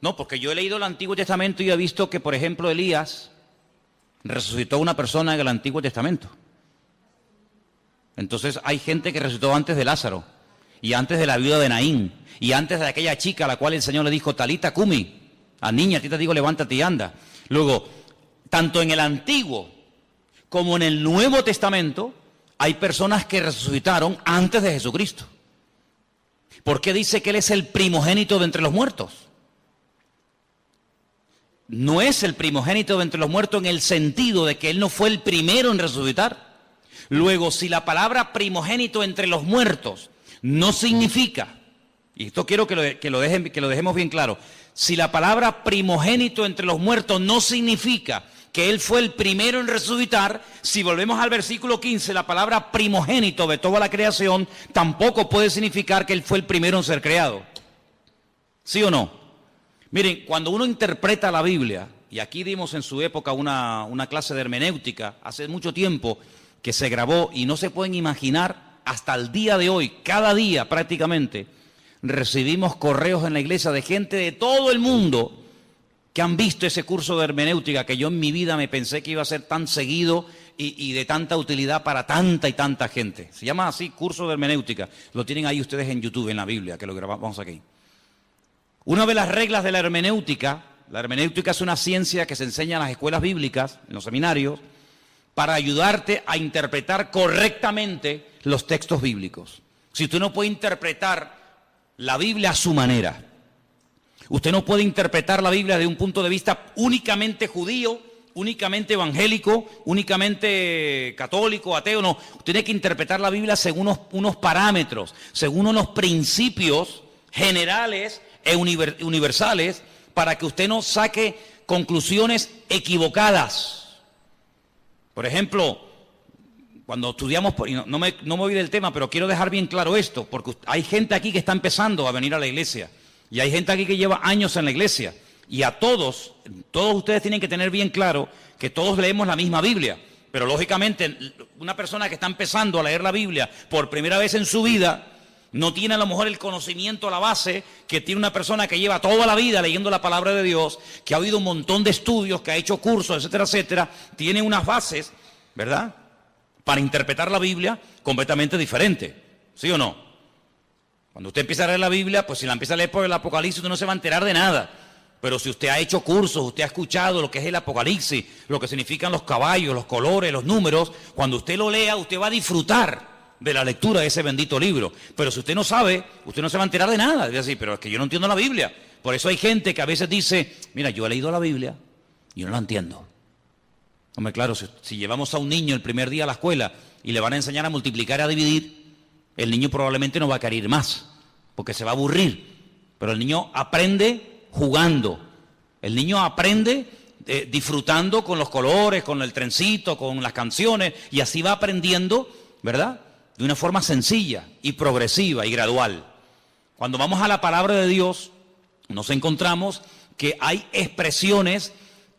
No, porque yo he leído el Antiguo Testamento y he visto que, por ejemplo, Elías resucitó a una persona en el Antiguo Testamento. Entonces hay gente que resucitó antes de Lázaro, y antes de la viuda de Naín, y antes de aquella chica a la cual el Señor le dijo, Talita Cumi, a niña, a ti te digo, levántate y anda. Luego, tanto en el Antiguo como en el Nuevo Testamento, hay personas que resucitaron antes de Jesucristo. ¿Por qué dice que Él es el primogénito de entre los muertos? No es el primogénito de entre los muertos en el sentido de que Él no fue el primero en resucitar. Luego, si la palabra primogénito entre los muertos no significa, y esto quiero que lo dejemos bien claro, si la palabra primogénito entre los muertos no significa que Él fue el primero en resucitar, si volvemos al versículo 15, la palabra primogénito de toda la creación tampoco puede significar que Él fue el primero en ser creado. ¿Sí o no? Miren, cuando uno interpreta la Biblia, y aquí dimos en su época una clase de hermenéutica, hace mucho tiempo que se grabó, y no se pueden imaginar, hasta el día de hoy, cada día prácticamente, recibimos correos en la iglesia de gente de todo el mundo que han visto ese curso de hermenéutica que yo en mi vida me pensé que iba a ser tan seguido y de tanta utilidad para tanta y tanta gente. Se llama así, curso de hermenéutica. Lo tienen ahí ustedes en YouTube, en la Biblia, que lo grabamos aquí. Una de las reglas de la hermenéutica es una ciencia que se enseña en las escuelas bíblicas, en los seminarios, para ayudarte a interpretar correctamente los textos bíblicos. Si usted no puede interpretar la Biblia a su manera, usted no puede interpretar la Biblia desde un punto de vista únicamente judío, únicamente evangélico, únicamente católico, ateo, no. Usted tiene que interpretar la Biblia según unos parámetros, según unos principios generales e universales, para que usted no saque conclusiones equivocadas. Por ejemplo, cuando estudiamos, no me voy del tema, pero quiero dejar bien claro esto, porque hay gente aquí que está empezando a venir a la iglesia, y hay gente aquí que lleva años en la iglesia, y a todos ustedes tienen que tener bien claro que todos leemos la misma Biblia, pero lógicamente una persona que está empezando a leer la Biblia por primera vez en su vida, no tiene a lo mejor el conocimiento a la base que tiene una persona que lleva toda la vida leyendo la palabra de Dios, que ha oído un montón de estudios, que ha hecho cursos, etcétera, etcétera, tiene unas bases, ¿verdad?, para interpretar la Biblia completamente diferente, ¿sí o no? Cuando usted empieza a leer la Biblia, pues si la empieza a leer por el Apocalipsis, usted no se va a enterar de nada. Pero si usted ha hecho cursos, usted ha escuchado lo que es el Apocalipsis, lo que significan los caballos, los colores, los números, cuando usted lo lea, usted va a disfrutar de la lectura de ese bendito libro. Pero si usted no sabe, usted no se va a enterar de nada. Es decir, pero es que yo no entiendo la Biblia. Por eso hay gente que a veces dice, mira, yo he leído la Biblia y yo no la entiendo. Hombre, claro, si llevamos a un niño el primer día a la escuela y le van a enseñar a multiplicar y a dividir, el niño probablemente no va a querer ir más, porque se va a aburrir. Pero el niño aprende jugando. El niño aprende disfrutando con los colores, con el trencito, con las canciones, y así va aprendiendo, ¿verdad?, de una forma sencilla y progresiva y gradual. Cuando vamos a la palabra de Dios, nos encontramos que hay expresiones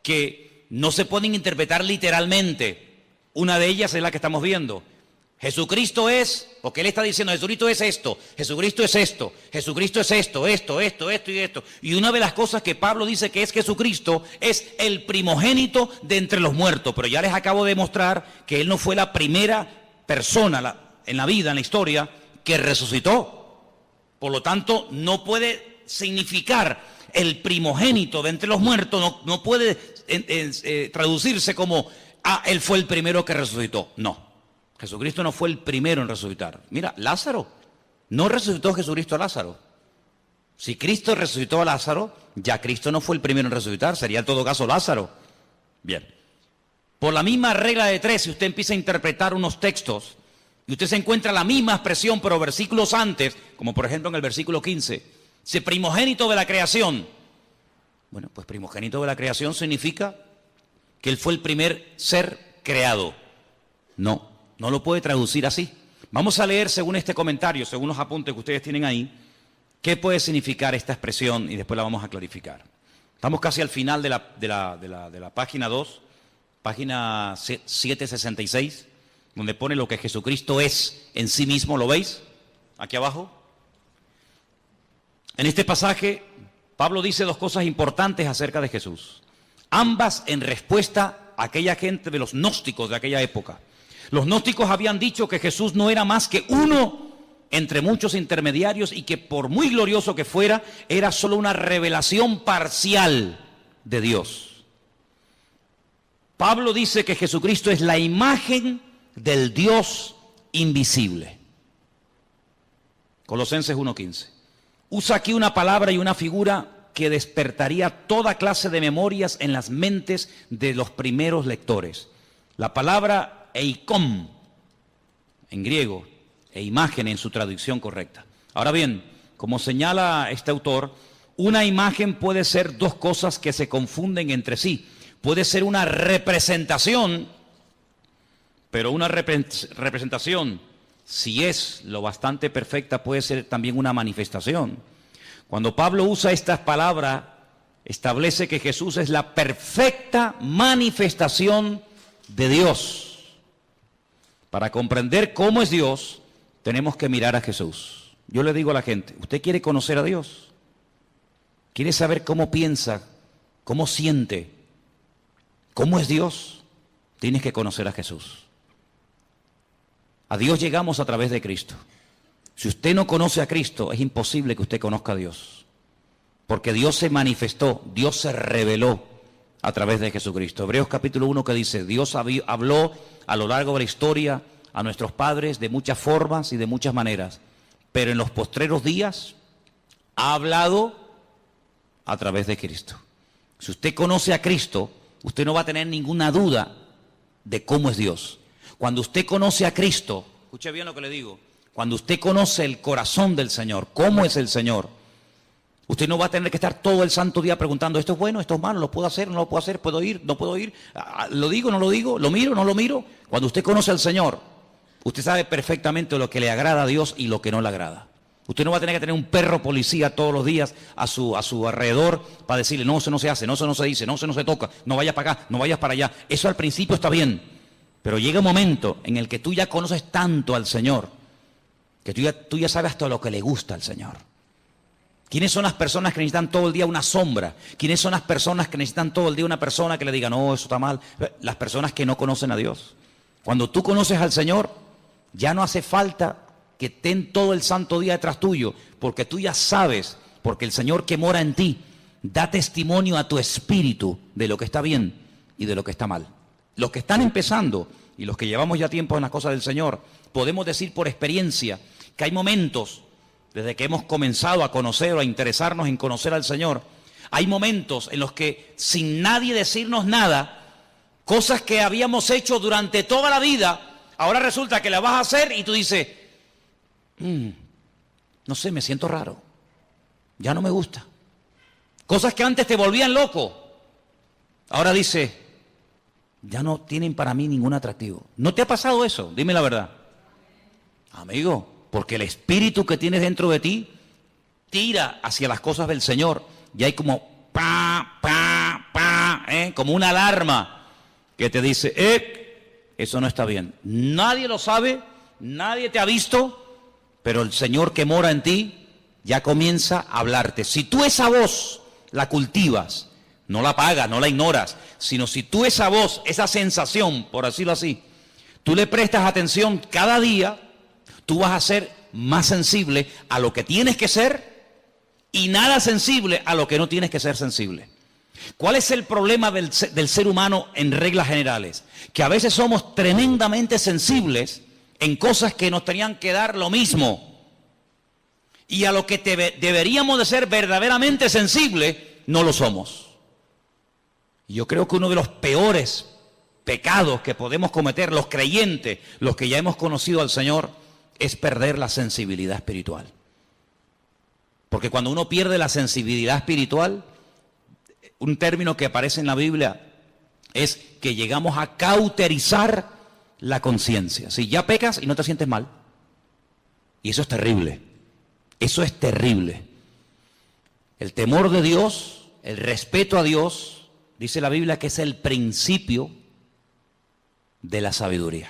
que no se pueden interpretar literalmente. Una de ellas es la que estamos viendo. Jesucristo es, porque Él está diciendo, Jesucristo es esto, Jesucristo es esto, Jesucristo es esto y esto. Y una de las cosas que Pablo dice que es Jesucristo es el primogénito de entre los muertos. Pero ya les acabo de mostrar que Él no fue la primera persona en la vida, en la historia, que resucitó. Por lo tanto, no puede significar el primogénito de entre los muertos, no puede traducirse como, él fue el primero que resucitó. No, Jesucristo no fue el primero en resucitar. Mira, Lázaro, no resucitó Jesucristo a Lázaro. Si Cristo resucitó a Lázaro, ya Cristo no fue el primero en resucitar, sería en todo caso Lázaro. Bien, por la misma regla de tres, si usted empieza a interpretar unos textos, y usted se encuentra la misma expresión, pero versículos antes, como por ejemplo en el versículo 15, dice primogénito de la creación. Bueno, pues primogénito de la creación significa que él fue el primer ser creado. No lo puede traducir así. Vamos a leer según este comentario, según los apuntes que ustedes tienen ahí, qué puede significar esta expresión y después la vamos a clarificar. Estamos casi al final de la página 2, página 766, donde pone lo que Jesucristo es en sí mismo, ¿lo veis? Aquí abajo. En este pasaje, Pablo dice dos cosas importantes acerca de Jesús. Ambas en respuesta a aquella gente de los gnósticos de aquella época. Los gnósticos habían dicho que Jesús no era más que uno entre muchos intermediarios y que por muy glorioso que fuera, era solo una revelación parcial de Dios. Pablo dice que Jesucristo es la imagen del Dios invisible. Colosenses 1:15. Usa aquí una palabra y una figura que despertaría toda clase de memorias en las mentes de los primeros lectores. La palabra eikon, en griego, e imagen en su traducción correcta. Ahora bien, como señala este autor, una imagen puede ser dos cosas que se confunden entre sí. Puede ser una representación, pero una representación, si es lo bastante perfecta, puede ser también una manifestación. Cuando Pablo usa estas palabras, establece que Jesús es la perfecta manifestación de Dios. Para comprender cómo es Dios, tenemos que mirar a Jesús. Yo le digo a la gente, ¿usted quiere conocer a Dios? ¿Quiere saber cómo piensa, cómo siente, cómo es Dios? Tienes que conocer a Jesús. A Dios llegamos a través de Cristo. Si usted no conoce a Cristo, es imposible que usted conozca a Dios. Porque Dios se manifestó, Dios se reveló a través de Jesucristo. Hebreos capítulo 1 que dice, Dios habló a lo largo de la historia a nuestros padres de muchas formas y de muchas maneras, pero en los postreros días ha hablado a través de Cristo. Si usted conoce a Cristo, usted no va a tener ninguna duda de cómo es Dios. Cuando usted conoce a Cristo, escuche bien lo que le digo, cuando usted conoce el corazón del Señor, cómo es el Señor, usted no va a tener que estar todo el santo día preguntando, esto es bueno, esto es malo, lo puedo hacer, no lo puedo hacer, puedo ir, no puedo ir, lo digo, no lo digo, lo miro, no lo miro. Cuando usted conoce al Señor, usted sabe perfectamente lo que le agrada a Dios y lo que no le agrada. Usted no va a tener que tener un perro policía todos los días a su alrededor para decirle, no, eso no se hace, no, eso no se dice, no, eso no se toca, no vayas para acá, no vayas para allá. Eso al principio está bien, pero llega un momento en el que tú ya conoces tanto al Señor, que tú ya sabes hasta lo que le gusta al Señor. ¿Quiénes son las personas que necesitan todo el día una sombra? ¿Quiénes son las personas que necesitan todo el día una persona que le diga, no, eso está mal? Las personas que no conocen a Dios. Cuando tú conoces al Señor, ya no hace falta que estén todo el santo día detrás tuyo, porque tú ya sabes, porque el Señor que mora en ti da testimonio a tu espíritu de lo que está bien y de lo que está mal. Los que están empezando y los que llevamos ya tiempo en las cosas del Señor, podemos decir por experiencia que hay momentos, desde que hemos comenzado a conocer o a interesarnos en conocer al Señor, hay momentos en los que sin nadie decirnos nada, cosas que habíamos hecho durante toda la vida, ahora resulta que las vas a hacer y tú dices, no sé, me siento raro, ya no me gusta. Cosas que antes te volvían loco, ahora dices, ya no tienen para mí ningún atractivo. ¿No te ha pasado eso? Dime la verdad. Amigo, porque el espíritu que tienes dentro de ti tira hacia las cosas del Señor y hay como como una alarma que te dice, eso no está bien. Nadie lo sabe, nadie te ha visto, pero el Señor que mora en ti ya comienza a hablarte. Si tú esa voz la cultivas, no la apagas, no la ignoras, sino si tú esa voz, esa sensación, por decirlo así, tú le prestas atención cada día, tú vas a ser más sensible a lo que tienes que ser y nada sensible a lo que no tienes que ser sensible. ¿Cuál es el problema del ser humano en reglas generales? Que a veces somos tremendamente sensibles en cosas que nos tenían que dar lo mismo. Y a lo que deberíamos de ser verdaderamente sensibles, no lo somos. Y yo creo que uno de los peores pecados que podemos cometer los creyentes, los que ya hemos conocido al Señor, es perder la sensibilidad espiritual. Porque cuando uno pierde la sensibilidad espiritual, un término que aparece en la Biblia es que llegamos a cauterizar la conciencia. Si ya pecas y no te sientes mal. Y eso es terrible. Eso es terrible. El temor de Dios, el respeto a Dios, dice la Biblia que es el principio de la sabiduría.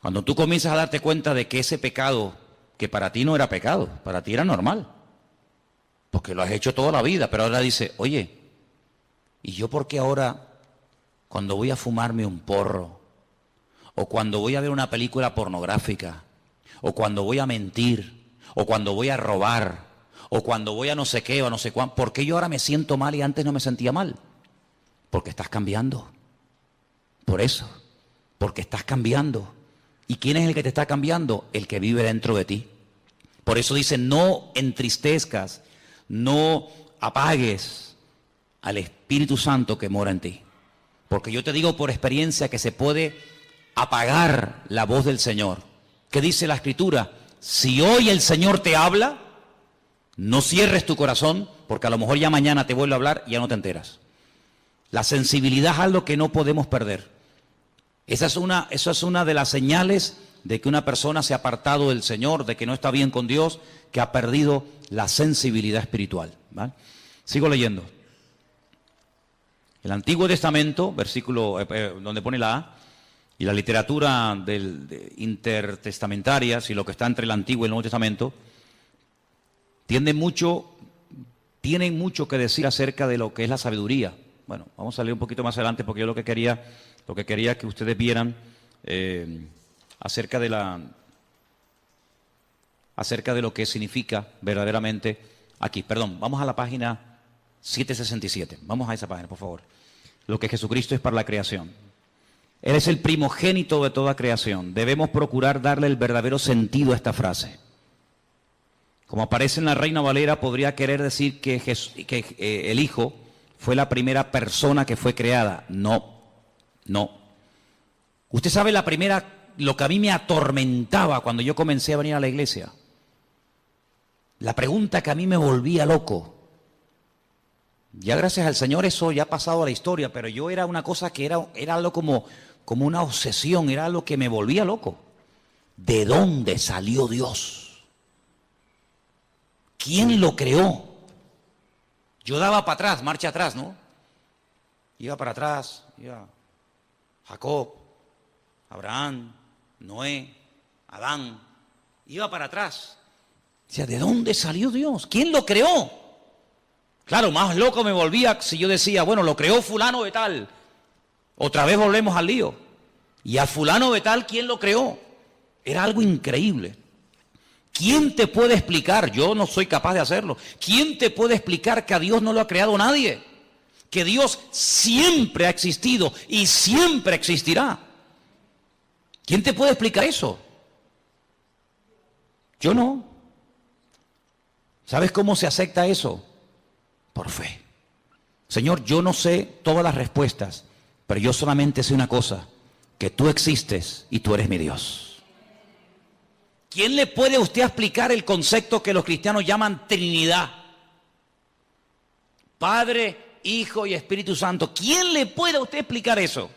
Cuando tú comienzas a darte cuenta de que ese pecado, que para ti no era pecado, para ti era normal, porque lo has hecho toda la vida, pero ahora dice, oye, ¿y yo por qué ahora, cuando voy a fumarme un porro, o cuando voy a ver una película pornográfica, o cuando voy a mentir, o cuando voy a robar, o cuando voy a no sé qué, o no sé cuánto, ¿por qué yo ahora me siento mal y antes no me sentía mal? Porque estás cambiando. Por eso, porque estás cambiando. ¿Y quién es el que te está cambiando? El que vive dentro de ti. Por eso dice, no entristezcas, no apagues al Espíritu Santo que mora en ti. Porque yo te digo por experiencia que se puede apagar la voz del Señor. ¿Qué dice la Escritura? Si hoy el Señor te habla, no cierres tu corazón, porque a lo mejor ya mañana te vuelve a hablar y ya no te enteras. La sensibilidad es algo que no podemos perder. Esa es una de las señales de que una persona se ha apartado del Señor, de que no está bien con Dios, que ha perdido la sensibilidad espiritual. ¿Vale? Sigo leyendo. El Antiguo Testamento, versículo donde pone la A, y la literatura intertestamentaria, si lo que está entre el Antiguo y el Nuevo Testamento, tienen mucho que decir acerca de lo que es la sabiduría. Bueno, vamos a leer un poquito más adelante porque yo lo que quería que ustedes vieran acerca de lo que significa verdaderamente aquí. Perdón, vamos a la página 767. Vamos a esa página, por favor. Lo que Jesucristo es para la creación. Él es el primogénito de toda creación. Debemos procurar darle el verdadero sentido a esta frase. Como aparece en la Reina Valera, podría querer decir que el Hijo fue la primera persona que fue creada. No. Usted sabe lo que a mí me atormentaba cuando yo comencé a venir a la iglesia. La pregunta que a mí me volvía loco. Ya gracias al Señor eso ya ha pasado a la historia, pero yo era una cosa que era algo como una obsesión, era algo que me volvía loco. ¿De dónde salió Dios? ¿Quién lo creó? Yo daba para atrás, marcha atrás, ¿no? Iba para atrás, iba Jacob, Abraham, Noé, Adán, iba para atrás. Decía, ¿de dónde salió Dios? ¿Quién lo creó? Claro, más loco me volvía si yo decía, bueno, lo creó fulano de tal. Otra vez volvemos al lío. Y a fulano de tal, ¿quién lo creó? Era algo increíble. ¿Quién te puede explicar? Yo no soy capaz de hacerlo. ¿Quién te puede explicar que a Dios no lo ha creado nadie? Que Dios siempre ha existido y siempre existirá. ¿Quién te puede explicar eso? Yo no. ¿Sabes cómo se acepta eso? Por fe. Señor, yo no sé todas las respuestas, pero yo solamente sé una cosa, que tú existes y tú eres mi Dios. ¿Quién le puede a usted explicar el concepto que los cristianos llaman Trinidad? Padre, Hijo y Espíritu Santo. ¿Quién le puede a usted explicar eso?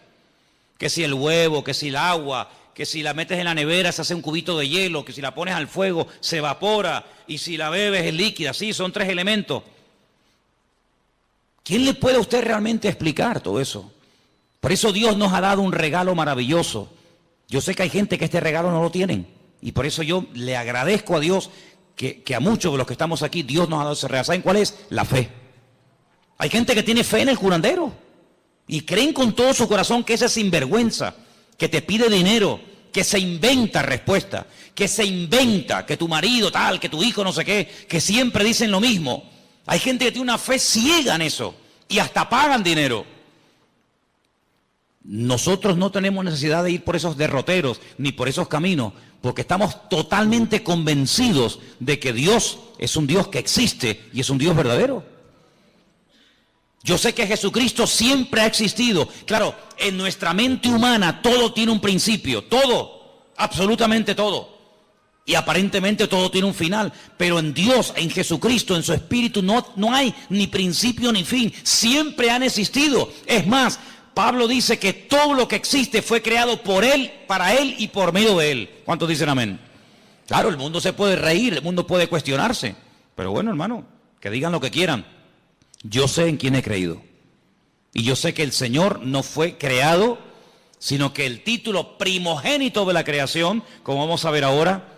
Que si el huevo, que si el agua, que si la metes en la nevera se hace un cubito de hielo, que si la pones al fuego se evapora y si la bebes es líquida. Sí, son 3 elementos. ¿Quién le puede a usted realmente explicar todo eso? Por eso Dios nos ha dado un regalo maravilloso. Yo sé que hay gente que este regalo no lo tienen. Y por eso yo le agradezco a Dios que a muchos de los que estamos aquí, Dios nos ha dado ese regalo. ¿Saben cuál es? La fe. Hay gente que tiene fe en el curandero. Y creen con todo su corazón que ese sinvergüenza, que te pide dinero, que se inventa respuesta, que se inventa que tu marido tal, que tu hijo no sé qué, que siempre dicen lo mismo. Hay gente que tiene una fe ciega en eso y hasta pagan dinero. Nosotros no tenemos necesidad de ir por esos derroteros ni por esos caminos, porque estamos totalmente convencidos de que Dios es un Dios que existe y es un Dios verdadero. Yo sé que Jesucristo siempre ha existido. Claro, en nuestra mente humana todo tiene un principio, todo, absolutamente todo. Y aparentemente todo tiene un final, pero en Dios, en Jesucristo, en su Espíritu no hay ni principio ni fin. Siempre han existido. Es más, Pablo dice que todo lo que existe fue creado por Él, para Él y por medio de Él. ¿Cuántos dicen amén? Claro, el mundo se puede reír, el mundo puede cuestionarse. Pero bueno, hermano, que digan lo que quieran. Yo sé en quién he creído. Y yo sé que el Señor no fue creado, sino que el título primogénito de la creación, como vamos a ver ahora,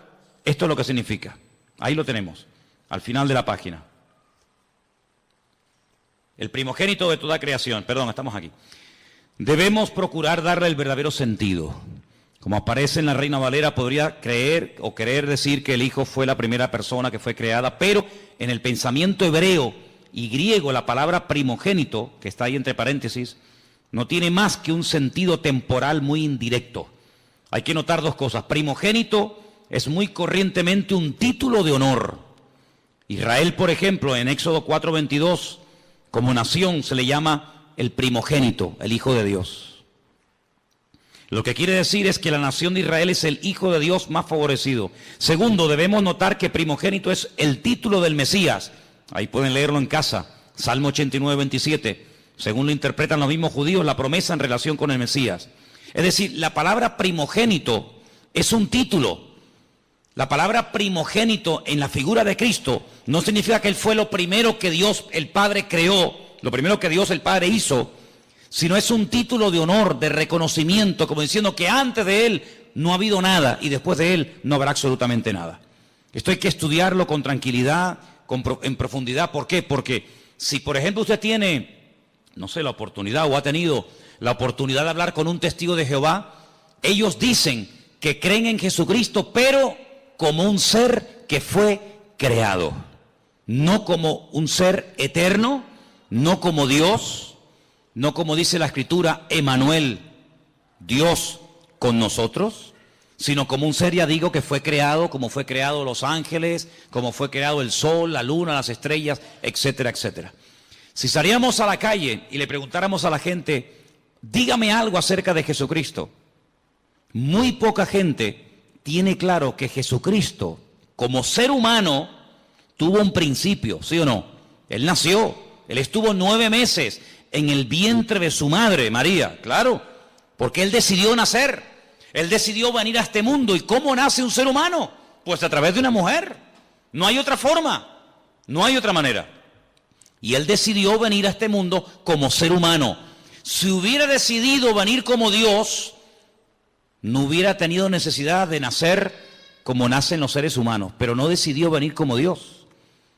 esto es lo que significa. Ahí lo tenemos, al final de la página. El primogénito de toda creación. Perdón, estamos aquí. Debemos procurar darle el verdadero sentido. Como aparece en la Reina Valera, podría creer o querer decir que el Hijo fue la primera persona que fue creada, pero en el pensamiento hebreo y griego, la palabra primogénito, que está ahí entre paréntesis, no tiene más que un sentido temporal muy indirecto. Hay que notar dos cosas. Primogénito es muy corrientemente un título de honor. Israel, por ejemplo, en Éxodo 4:22, como nación se le llama el primogénito, el Hijo de Dios. Lo que quiere decir es que la nación de Israel es el Hijo de Dios más favorecido. Segundo, debemos notar que primogénito es el título del Mesías. Ahí pueden leerlo en casa, Salmo 89:27. Según lo interpretan los mismos judíos, la promesa en relación con el Mesías. Es decir, la palabra primogénito es un título. La palabra primogénito en la figura de Cristo no significa que Él fue lo primero que Dios el Padre creó, lo primero que Dios el Padre hizo, sino es un título de honor, de reconocimiento, como diciendo que antes de Él no ha habido nada y después de Él no habrá absolutamente nada. Esto hay que estudiarlo con tranquilidad, en profundidad. ¿Por qué? Porque si, por ejemplo, usted tiene, no sé, la oportunidad o ha tenido la oportunidad de hablar con un testigo de Jehová, ellos dicen que creen en Jesucristo, pero como un ser que fue creado, no como un ser eterno, no como Dios, no como dice la Escritura, Emmanuel, Dios con nosotros, sino como un ser, ya digo, que fue creado, como fue creado los ángeles, como fue creado el sol, la luna, las estrellas, etcétera, etcétera. Si saliéramos a la calle y le preguntáramos a la gente, dígame algo acerca de Jesucristo, muy poca gente tiene claro que Jesucristo, como ser humano, tuvo un principio, ¿sí o no? Él nació, Él estuvo 9 meses en el vientre de su madre, María, claro, porque Él decidió nacer, Él decidió venir a este mundo. ¿Y cómo nace un ser humano? Pues a través de una mujer, no hay otra forma, no hay otra manera. Y Él decidió venir a este mundo como ser humano. Si hubiera decidido venir como Dios, no hubiera tenido necesidad de nacer como nacen los seres humanos, pero no decidió venir como Dios,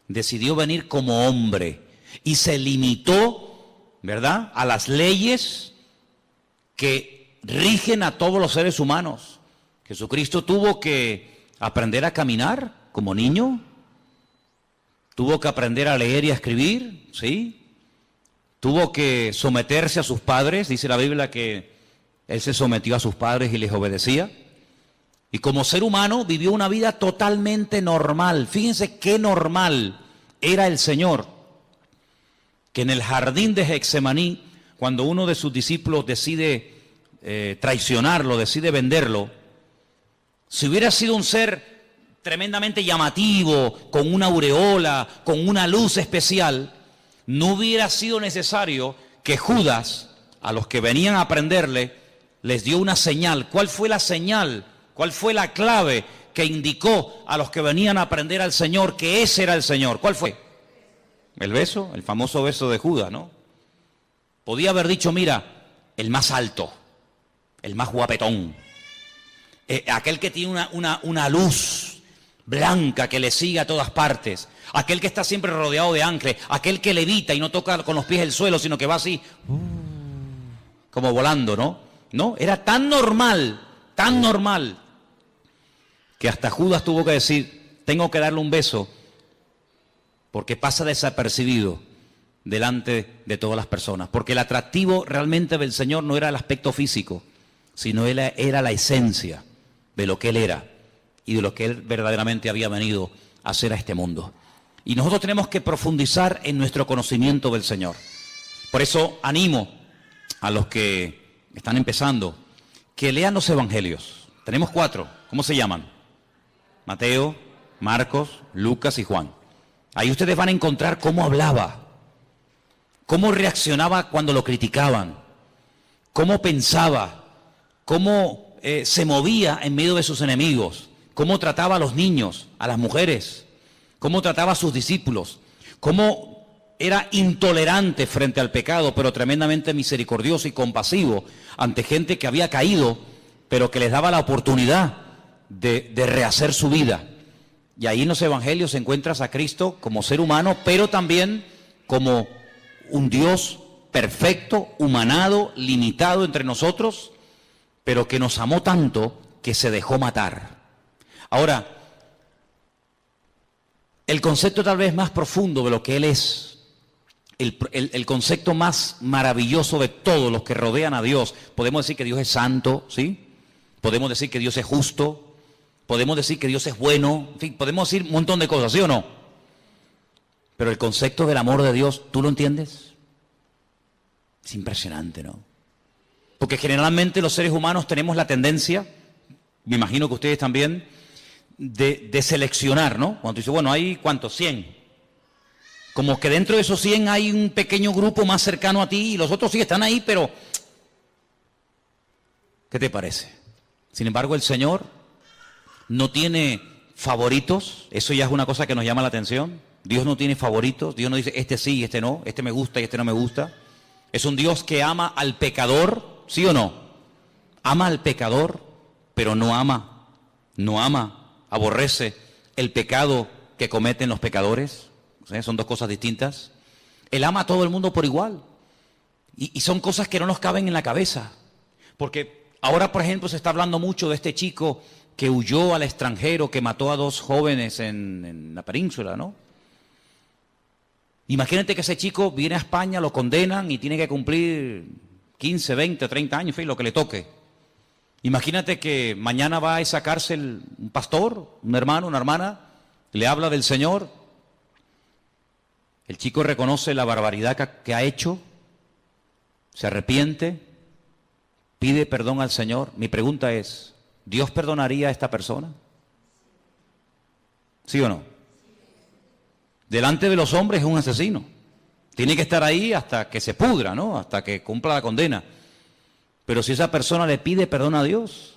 decidió venir como hombre y se limitó, ¿verdad?, a las leyes que rigen a todos los seres humanos. Jesucristo tuvo que aprender a caminar como niño, tuvo que aprender a leer y a escribir, ¿sí? Tuvo que someterse a sus padres, dice la Biblia que Él se sometió a sus padres y les obedecía. Y como ser humano vivió una vida totalmente normal. Fíjense qué normal era el Señor, que en el jardín de Getsemaní, cuando uno de sus discípulos decide traicionarlo, decide venderlo, si hubiera sido un ser tremendamente llamativo, con una aureola, con una luz especial, no hubiera sido necesario que Judas, a los que venían a prenderle, les dio una señal. ¿Cuál fue la señal? ¿Cuál fue la clave que indicó a los que venían a prender al Señor que ese era el Señor? ¿Cuál fue? El beso, el famoso beso de Judas, ¿no? Podía haber dicho, mira, el más alto, el más guapetón, aquel que tiene una luz blanca que le sigue a todas partes, aquel que está siempre rodeado de ángeles, aquel que levita y no toca con los pies el suelo, sino que va así, como volando, ¿no? No, era tan normal, que hasta Judas tuvo que decir, tengo que darle un beso, porque pasa desapercibido delante de todas las personas. Porque el atractivo realmente del Señor no era el aspecto físico, sino era la esencia de lo que Él era y de lo que Él verdaderamente había venido a hacer a este mundo. Y nosotros tenemos que profundizar en nuestro conocimiento del Señor. Por eso animo a los que están empezando que lean los evangelios. Tenemos 4. ¿Cómo se llaman? Mateo, Marcos, Lucas y Juan. Ahí ustedes van a encontrar cómo hablaba, cómo reaccionaba cuando lo criticaban, cómo pensaba, cómo se movía en medio de sus enemigos, cómo trataba a los niños, a las mujeres, cómo trataba a sus discípulos, cómo era intolerante frente al pecado, pero tremendamente misericordioso y compasivo ante gente que había caído, pero que les daba la oportunidad de rehacer su vida. Y ahí en los evangelios encuentras a Cristo como ser humano, pero también como un Dios perfecto, humanado, limitado entre nosotros, pero que nos amó tanto que se dejó matar. Ahora, el concepto tal vez más profundo de lo que Él es, el concepto más maravilloso de todos los que rodean a Dios, podemos decir que Dios es santo, ¿sí? Podemos decir que Dios es justo, podemos decir que Dios es bueno, en fin, podemos decir un montón de cosas, ¿sí o no? Pero el concepto del amor de Dios, ¿tú lo entiendes? Es impresionante, ¿no? Porque generalmente los seres humanos tenemos la tendencia, me imagino que ustedes también, de seleccionar, ¿no? Cuando tú dices, bueno, hay ¿cuántos? 100. Como que dentro de esos 100 hay un pequeño grupo más cercano a ti y los otros sí están ahí, pero ¿qué te parece? Sin embargo, el Señor no tiene favoritos. Eso ya es una cosa que nos llama la atención. Dios no tiene favoritos. Dios no dice, este sí y este no, este me gusta y este no me gusta. Es un Dios que ama al pecador, ¿sí o no? Ama al pecador, pero no ama, aborrece el pecado que cometen los pecadores. O sea, son dos cosas distintas. Él ama a todo el mundo por igual. Y son cosas que no nos caben en la cabeza. Porque ahora, por ejemplo, se está hablando mucho de este chico que huyó al extranjero, que mató a 2 jóvenes en la península, ¿no? Imagínate que ese chico viene a España, lo condenan y tiene que cumplir 15, 20, 30 años, en fin, lo que le toque. Imagínate que mañana va a esa cárcel un pastor, un hermano, una hermana, le habla del Señor. El chico reconoce la barbaridad que ha hecho, se arrepiente, pide perdón al Señor. Mi pregunta es, ¿Dios perdonaría a esta persona? ¿Sí o no? Delante de los hombres es un asesino. Tiene que estar ahí hasta que se pudra, ¿no? Hasta que cumpla la condena. Pero si esa persona le pide perdón a Dios,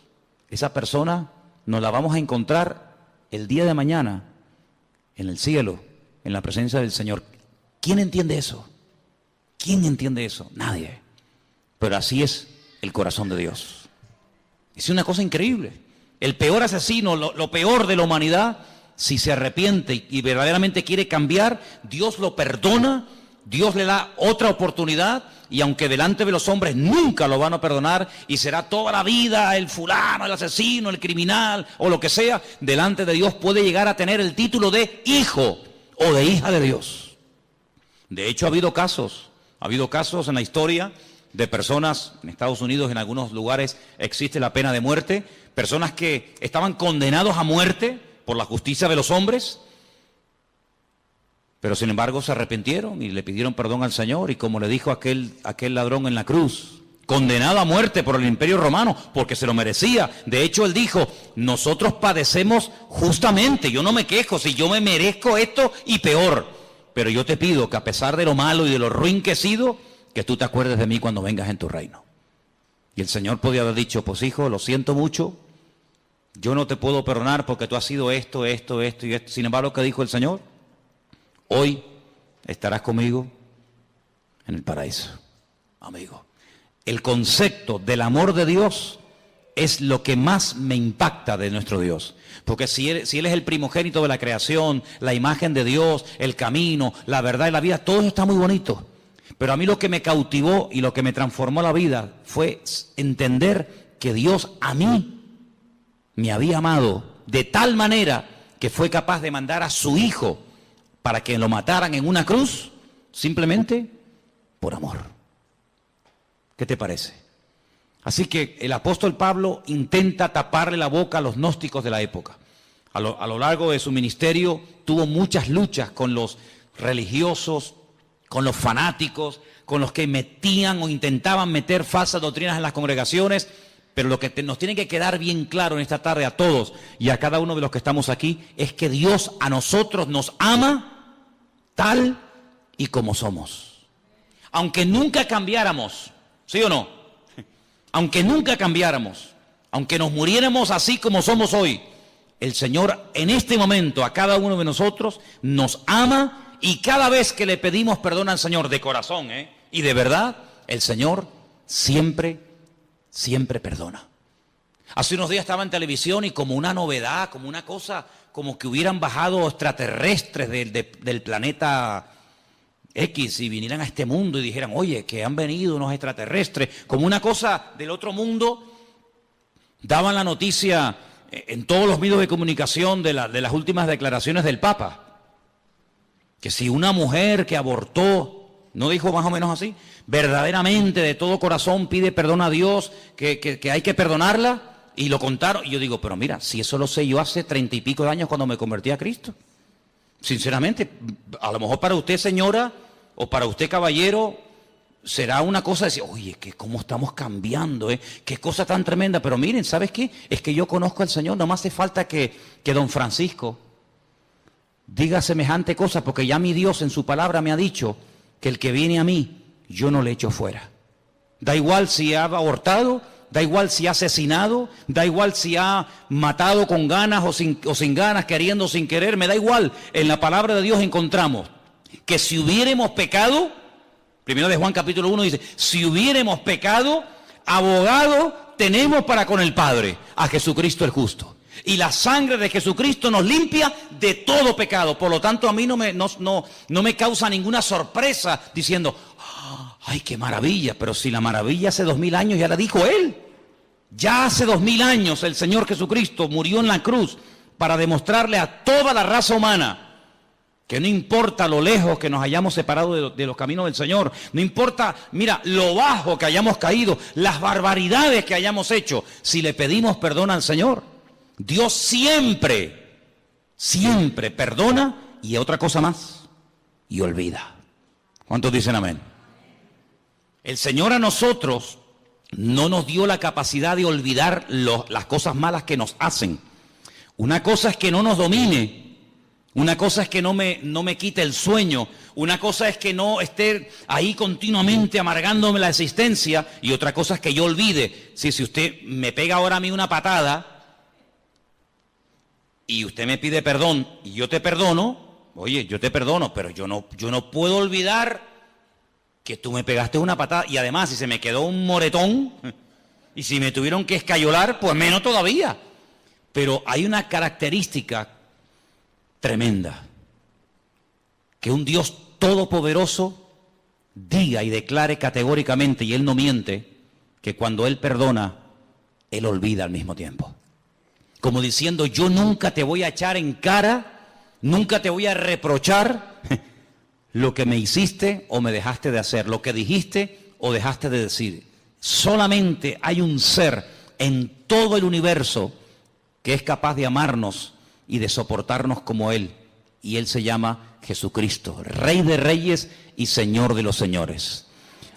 esa persona nos la vamos a encontrar el día de mañana en el cielo, en la presencia del Señor. ¿Quién entiende eso? ¿Quién entiende eso? Nadie. Pero así es el corazón de Dios. Es una cosa increíble. El peor asesino, lo peor de la humanidad, si se arrepiente y verdaderamente quiere cambiar, Dios lo perdona, Dios le da otra oportunidad, y aunque delante de los hombres nunca lo van a perdonar y será toda la vida el fulano, el asesino, el criminal o lo que sea, delante de Dios puede llegar a tener el título de hijo o de hija de Dios. De hecho, ha habido casos en la historia de personas, en Estados Unidos, en algunos lugares existe la pena de muerte, personas que estaban condenados a muerte por la justicia de los hombres, pero sin embargo se arrepintieron y le pidieron perdón al Señor, y como le dijo aquel ladrón en la cruz, condenado a muerte por el Imperio Romano, porque se lo merecía. De hecho, él dijo, nosotros padecemos justamente, yo no me quejo, si yo me merezco esto y peor, pero yo te pido que a pesar de lo malo y de lo ruin que he sido, que tú te acuerdes de mí cuando vengas en tu reino. Y el Señor podía haber dicho, pues hijo, lo siento mucho, yo no te puedo perdonar porque tú has sido esto y esto. Sin embargo, ¿qué dijo el Señor? Hoy estarás conmigo en el paraíso, amigo. El concepto del amor de Dios es lo que más me impacta de nuestro Dios. Porque si él es el primogénito de la creación, la imagen de Dios, el camino, la verdad y la vida, todo eso está muy bonito. Pero a mí lo que me cautivó y lo que me transformó la vida fue entender que Dios a mí me había amado de tal manera que fue capaz de mandar a su Hijo para que lo mataran en una cruz, simplemente por amor. ¿Qué te parece? Así que el apóstol Pablo intenta taparle la boca a los gnósticos de la época. A lo largo de su ministerio tuvo muchas luchas con los religiosos, con los fanáticos, con los que metían o intentaban meter falsas doctrinas en las congregaciones. Pero lo que nos tiene que quedar bien claro en esta tarde a todos y a cada uno de los que estamos aquí es que Dios a nosotros nos ama tal y como somos. Aunque nunca cambiáramos, ¿sí o no? Aunque nunca cambiáramos, aunque nos muriéramos así como somos hoy, el Señor en este momento a cada uno de nosotros nos ama y cada vez que le pedimos perdón al Señor de corazón y de verdad, el Señor siempre perdona. Hace unos días estaba en televisión y como una novedad, como una cosa, como que hubieran bajado extraterrestres del planeta X y vinieran a este mundo y dijeran, oye, que han venido unos extraterrestres, como una cosa del otro mundo. Daban la noticia en todos los medios de comunicación de las últimas declaraciones del Papa, que si una mujer que abortó, ¿no dijo más o menos así? Verdaderamente de todo corazón pide perdón a Dios, que hay que perdonarla, y lo contaron. Y yo digo, pero mira, si eso lo sé yo hace 30 y pico de años cuando me convertí a Cristo. Sinceramente, a lo mejor para usted, señora, o para usted, caballero, será una cosa de decir, oye, que cómo estamos cambiando, qué cosa tan tremenda. Pero miren, ¿sabes qué? Es que yo conozco al Señor, no me hace falta que don Francisco diga semejante cosa, porque ya mi Dios en su palabra me ha dicho que el que viene a mí, yo no le echo fuera. Da igual si ha abortado, da igual si ha asesinado, da igual si ha matado con ganas o sin ganas, queriendo o sin querer, me da igual. En la palabra de Dios encontramos que si hubiéramos pecado, primero de Juan capítulo 1 dice, si hubiéramos pecado, abogado tenemos para con el Padre, a Jesucristo el justo. Y la sangre de Jesucristo nos limpia de todo pecado. Por lo tanto, a mí no me causa ninguna sorpresa diciendo, ¡ay, qué maravilla! Pero si la maravilla hace 2000 años ya la dijo Él. Ya hace 2000 años el Señor Jesucristo murió en la cruz para demostrarle a toda la raza humana que no importa lo lejos que nos hayamos separado de los caminos del Señor, no importa, mira, lo bajo que hayamos caído, las barbaridades que hayamos hecho, si le pedimos perdón al Señor, Dios siempre perdona y otra cosa más, y olvida. ¿Cuántos dicen amén? El Señor a nosotros no nos dio la capacidad de olvidar las cosas malas que nos hacen. Una cosa es que no nos domine, una cosa es que no me quite el sueño, una cosa es que no esté ahí continuamente amargándome la existencia, y otra cosa es que yo olvide. Si usted me pega ahora a mí una patada y usted me pide perdón y yo te perdono, oye, yo te perdono, pero yo no puedo olvidar que tú me pegaste una patada, y además si se me quedó un moretón y si me tuvieron que escayolar, pues menos todavía. Pero hay una característica tremenda, que un Dios todopoderoso diga y declare categóricamente, y Él no miente, que cuando Él perdona, Él olvida al mismo tiempo. Como diciendo, yo nunca te voy a echar en cara, nunca te voy a reprochar lo que me hiciste o me dejaste de hacer, lo que dijiste o dejaste de decir. Solamente hay un ser en todo el universo que es capaz de amarnos y de soportarnos como Él, y Él se llama Jesucristo, Rey de Reyes y Señor de los Señores.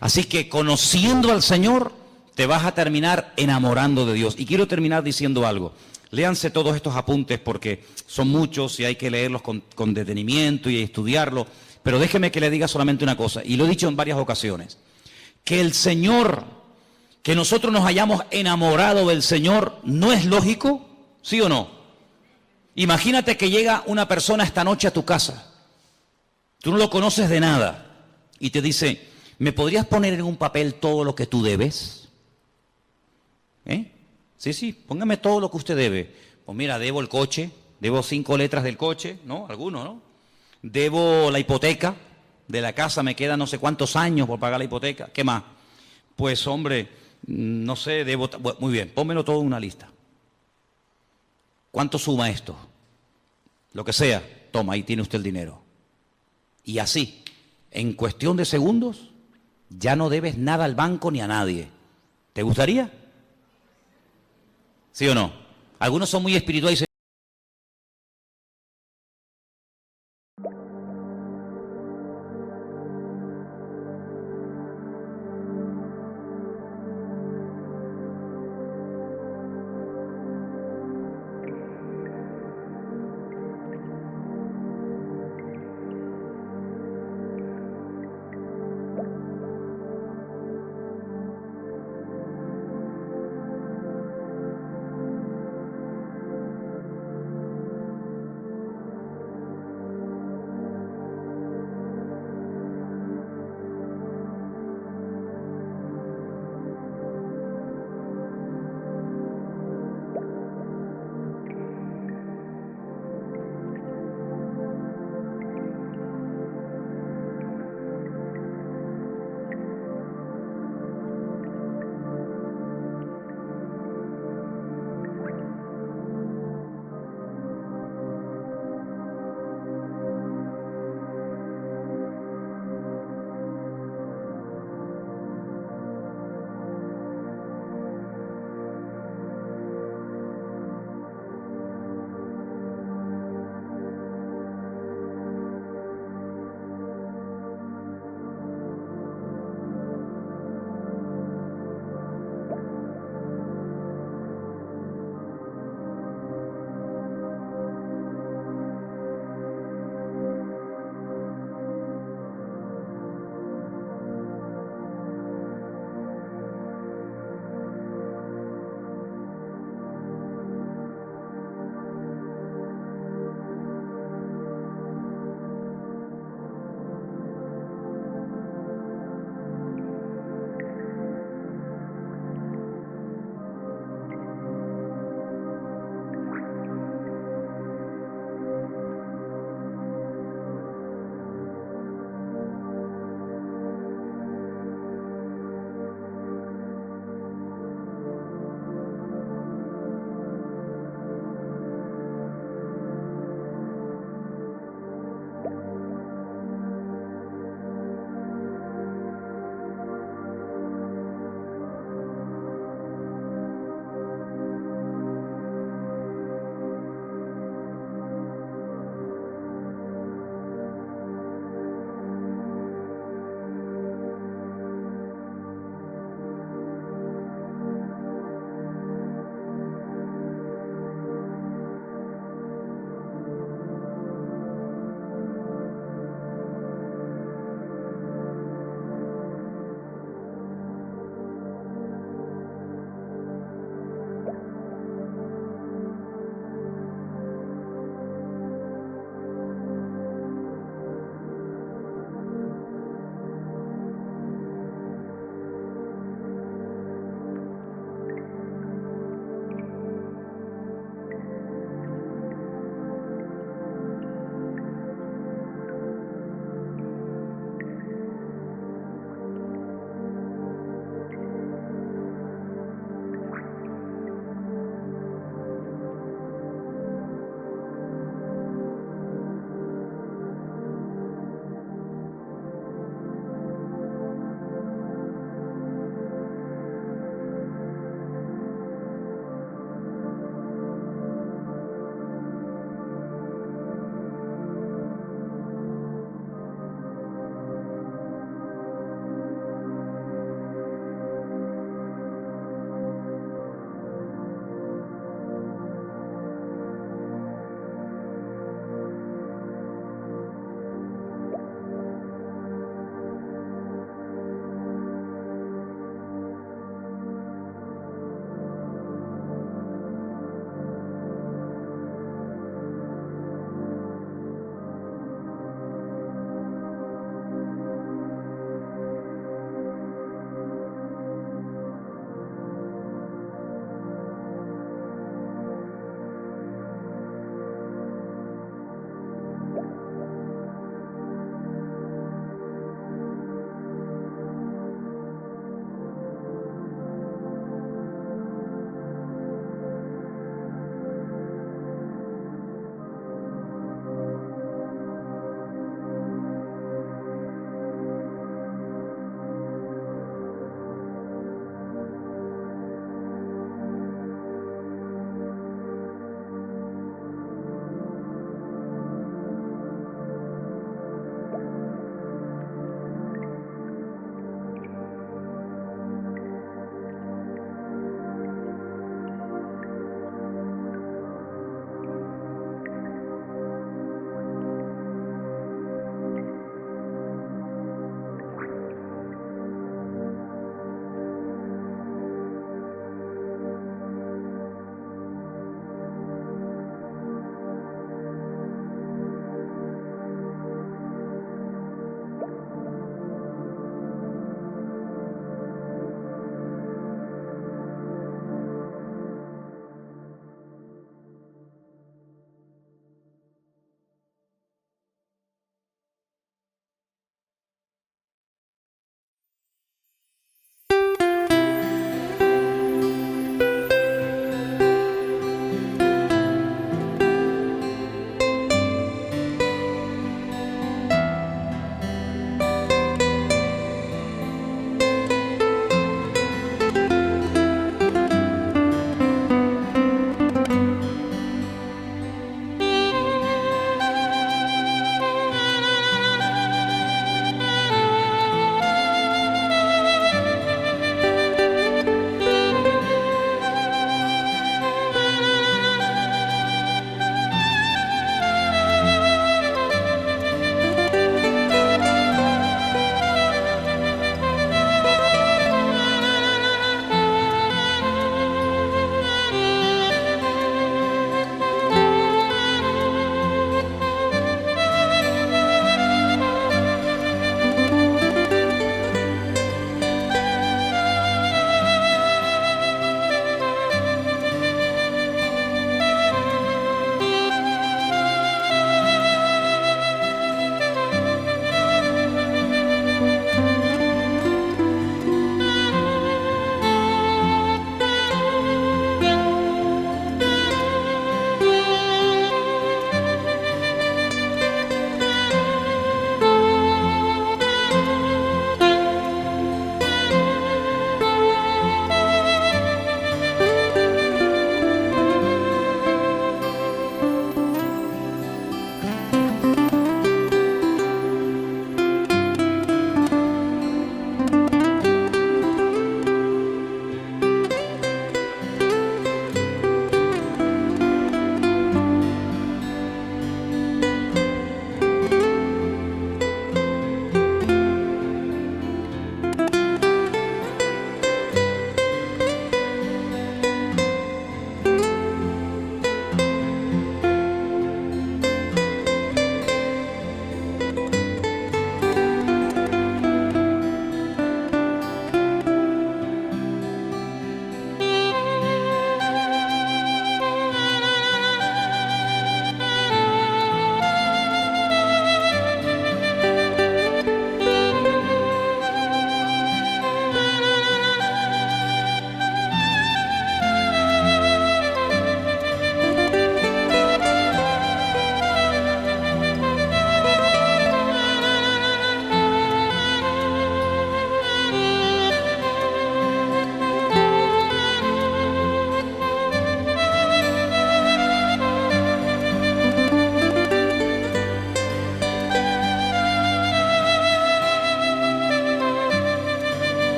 Así que conociendo al Señor, te vas a terminar enamorando de Dios. Y quiero terminar diciendo algo. Léanse todos estos apuntes porque son muchos y hay que leerlos con detenimiento y estudiarlos. Pero déjeme que le diga solamente una cosa, y lo he dicho en varias ocasiones, que el Señor, que nosotros nos hayamos enamorado del Señor, ¿no es lógico? ¿Sí o no? Imagínate que llega una persona esta noche a tu casa, tú no lo conoces de nada, y te dice, ¿me podrías poner en un papel todo lo que tú debes? Sí, póngame todo lo que usted debe. Pues mira, debo el coche, debo 5 letras del coche, ¿no? Algunos, ¿no? Debo la hipoteca, De la casa me quedan no sé cuántos años por pagar la hipoteca. ¿Qué más? Pues hombre, no sé, debo... Bueno, muy bien, pónmelo todo en una lista. ¿Cuánto suma esto? Lo que sea, toma, ahí tiene usted el dinero. Y así, en cuestión de segundos, ya no debes nada al banco ni a nadie. ¿Te gustaría? ¿Sí o no? Algunos son muy espirituales y dicen,